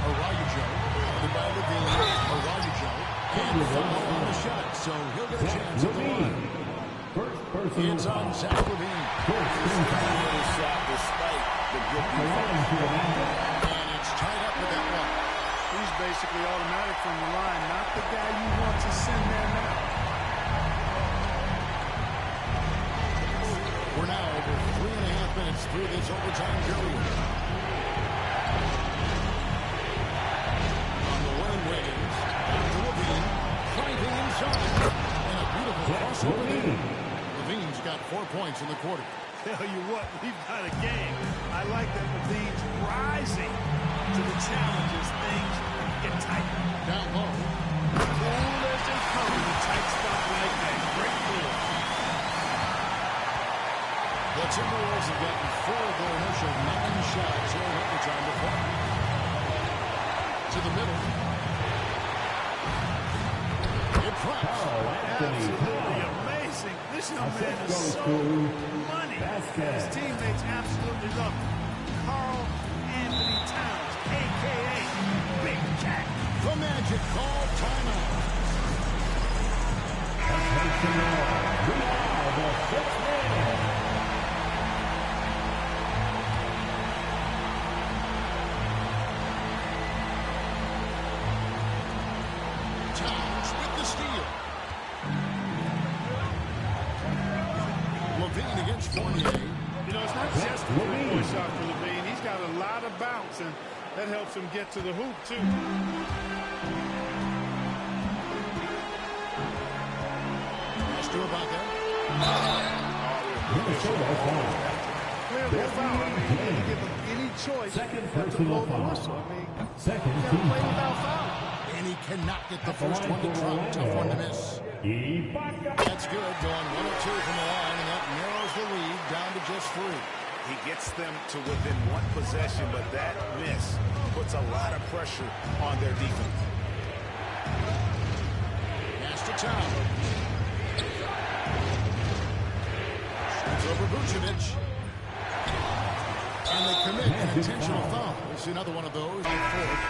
[SPEAKER 2] Araujo, covered by Levine. Araujo can't foul on the shot, so he'll get a chance at the line. It's on Zach Levine.
[SPEAKER 3] Shot despite the good defense.
[SPEAKER 2] And it's tied up with that one.
[SPEAKER 4] He's basically automatic from the line, not the guy you want to send there now.
[SPEAKER 2] We're now over 3.5 minutes through this overtime period. On the wing, Wiggins. Back to Levine. Driving inside. And a beautiful crossover there. Levine's got 4 points in the quarter.
[SPEAKER 4] Tell you what, we've got a game. I like that Levine's rising to the challenges. Things get tight.
[SPEAKER 2] Down low.
[SPEAKER 4] Cool as they come in a tight spot like that. Great move.
[SPEAKER 2] The Timberwolves have gotten 4 of their initial 9 shots here in overtime to play. To the middle. It drops.
[SPEAKER 4] Absolutely amazing. This young man is so money. His teammates absolutely love him. Carl Anthony Towns, a.k.a. Big Jack.
[SPEAKER 2] The Magic call timeout. Towns with the steal. Levine against Fournier.
[SPEAKER 4] You know, it's not just a three-point shot for Levine. He's got a lot of bounce, and that helps him get to the hoop, too.
[SPEAKER 2] Pass to Ibaka.
[SPEAKER 4] Clearly a foul. I mean, he didn't give him any choice but to blow the whistle. I mean, he can't play without foul.
[SPEAKER 2] And he cannot get the first one to drop. Tough one to miss. That's good. Going 1 of 2 from the line, and that narrows the lead down to just 3.
[SPEAKER 3] He gets them to within one possession, but that miss puts a lot of pressure on their defense.
[SPEAKER 2] Pass to Tom. Shoots over Vucevic. And they commit an intentional foul. We'll see another one of those in fourth.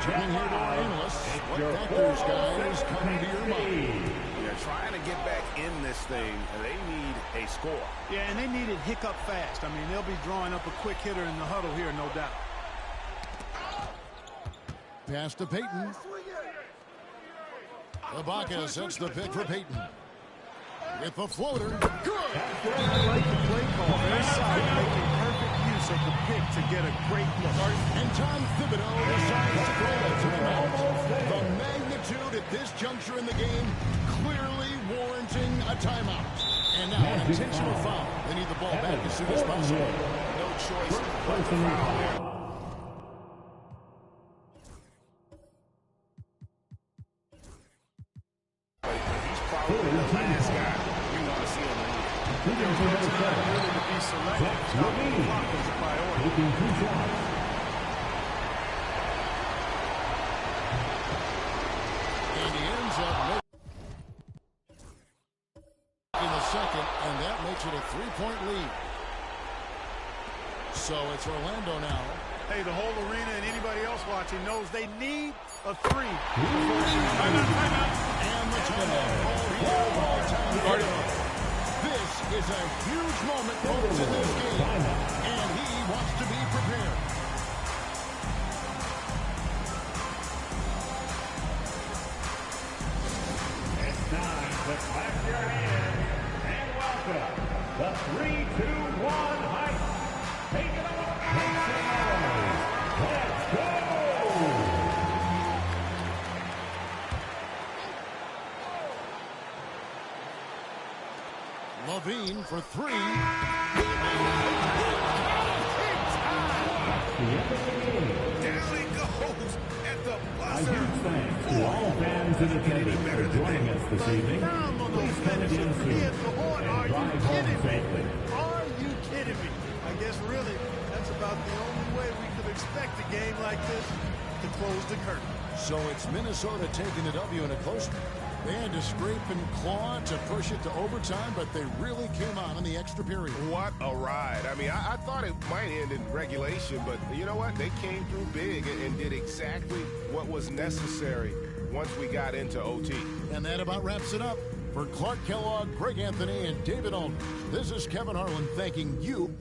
[SPEAKER 2] Turning here to our analysts. What factors, guys, come to your mind?
[SPEAKER 3] They're trying to get back in this thing, and they need a score.
[SPEAKER 4] Yeah, and they need it hiccup fast. I mean, they'll be drawing up a quick hitter in the huddle here, no doubt.
[SPEAKER 2] Pass to Payton. Ibaka sets the pick for Payton. With the floater. Good!
[SPEAKER 4] I like the play call. Their side making perfect use of the pick to get a great look.
[SPEAKER 2] And Tom Thibodeau decides to call a timeout. The magnitude at this juncture in the game clearly warranting a timeout. And now an intentional foul. They need the ball back as soon as possible.
[SPEAKER 3] No choice but to foul there. He's probably the last guy you want to see on the line.
[SPEAKER 4] Really to be selective. Stopping the clock is a priority.
[SPEAKER 2] And he ends up in the second, and that makes it a three-point lead. So it's Orlando now.
[SPEAKER 4] Hey, the whole arena and anybody else watching knows they need a three.
[SPEAKER 2] Timeout. And the timeout called here by Tom. This is a huge moment for us in this game, and he wants to be prepared.
[SPEAKER 1] It's time to clap your hands and welcome the 3-2-1 hype. Take it off. Let's go!
[SPEAKER 2] Levine for three.
[SPEAKER 3] Down he goes at the
[SPEAKER 1] A
[SPEAKER 3] buzzer.
[SPEAKER 1] huge thanks to all fans in attendance for joining us this evening. Please come again soon and drive home safely.
[SPEAKER 4] Are you kidding me? I guess really that's about the only way we could expect a game like this to close the curtain.
[SPEAKER 2] So it's Minnesota taking the W in a close one. They had to scrape and claw to push it to overtime, but they really came on in the extra period.
[SPEAKER 3] What a ride. I mean, I thought it might end in regulation, but you know what? They came through big and did exactly what was necessary once we got into OT.
[SPEAKER 2] And that about wraps it up. For Clark Kellogg, Greg Anthony, and David Aldridge, this is Kevin Harlan thanking you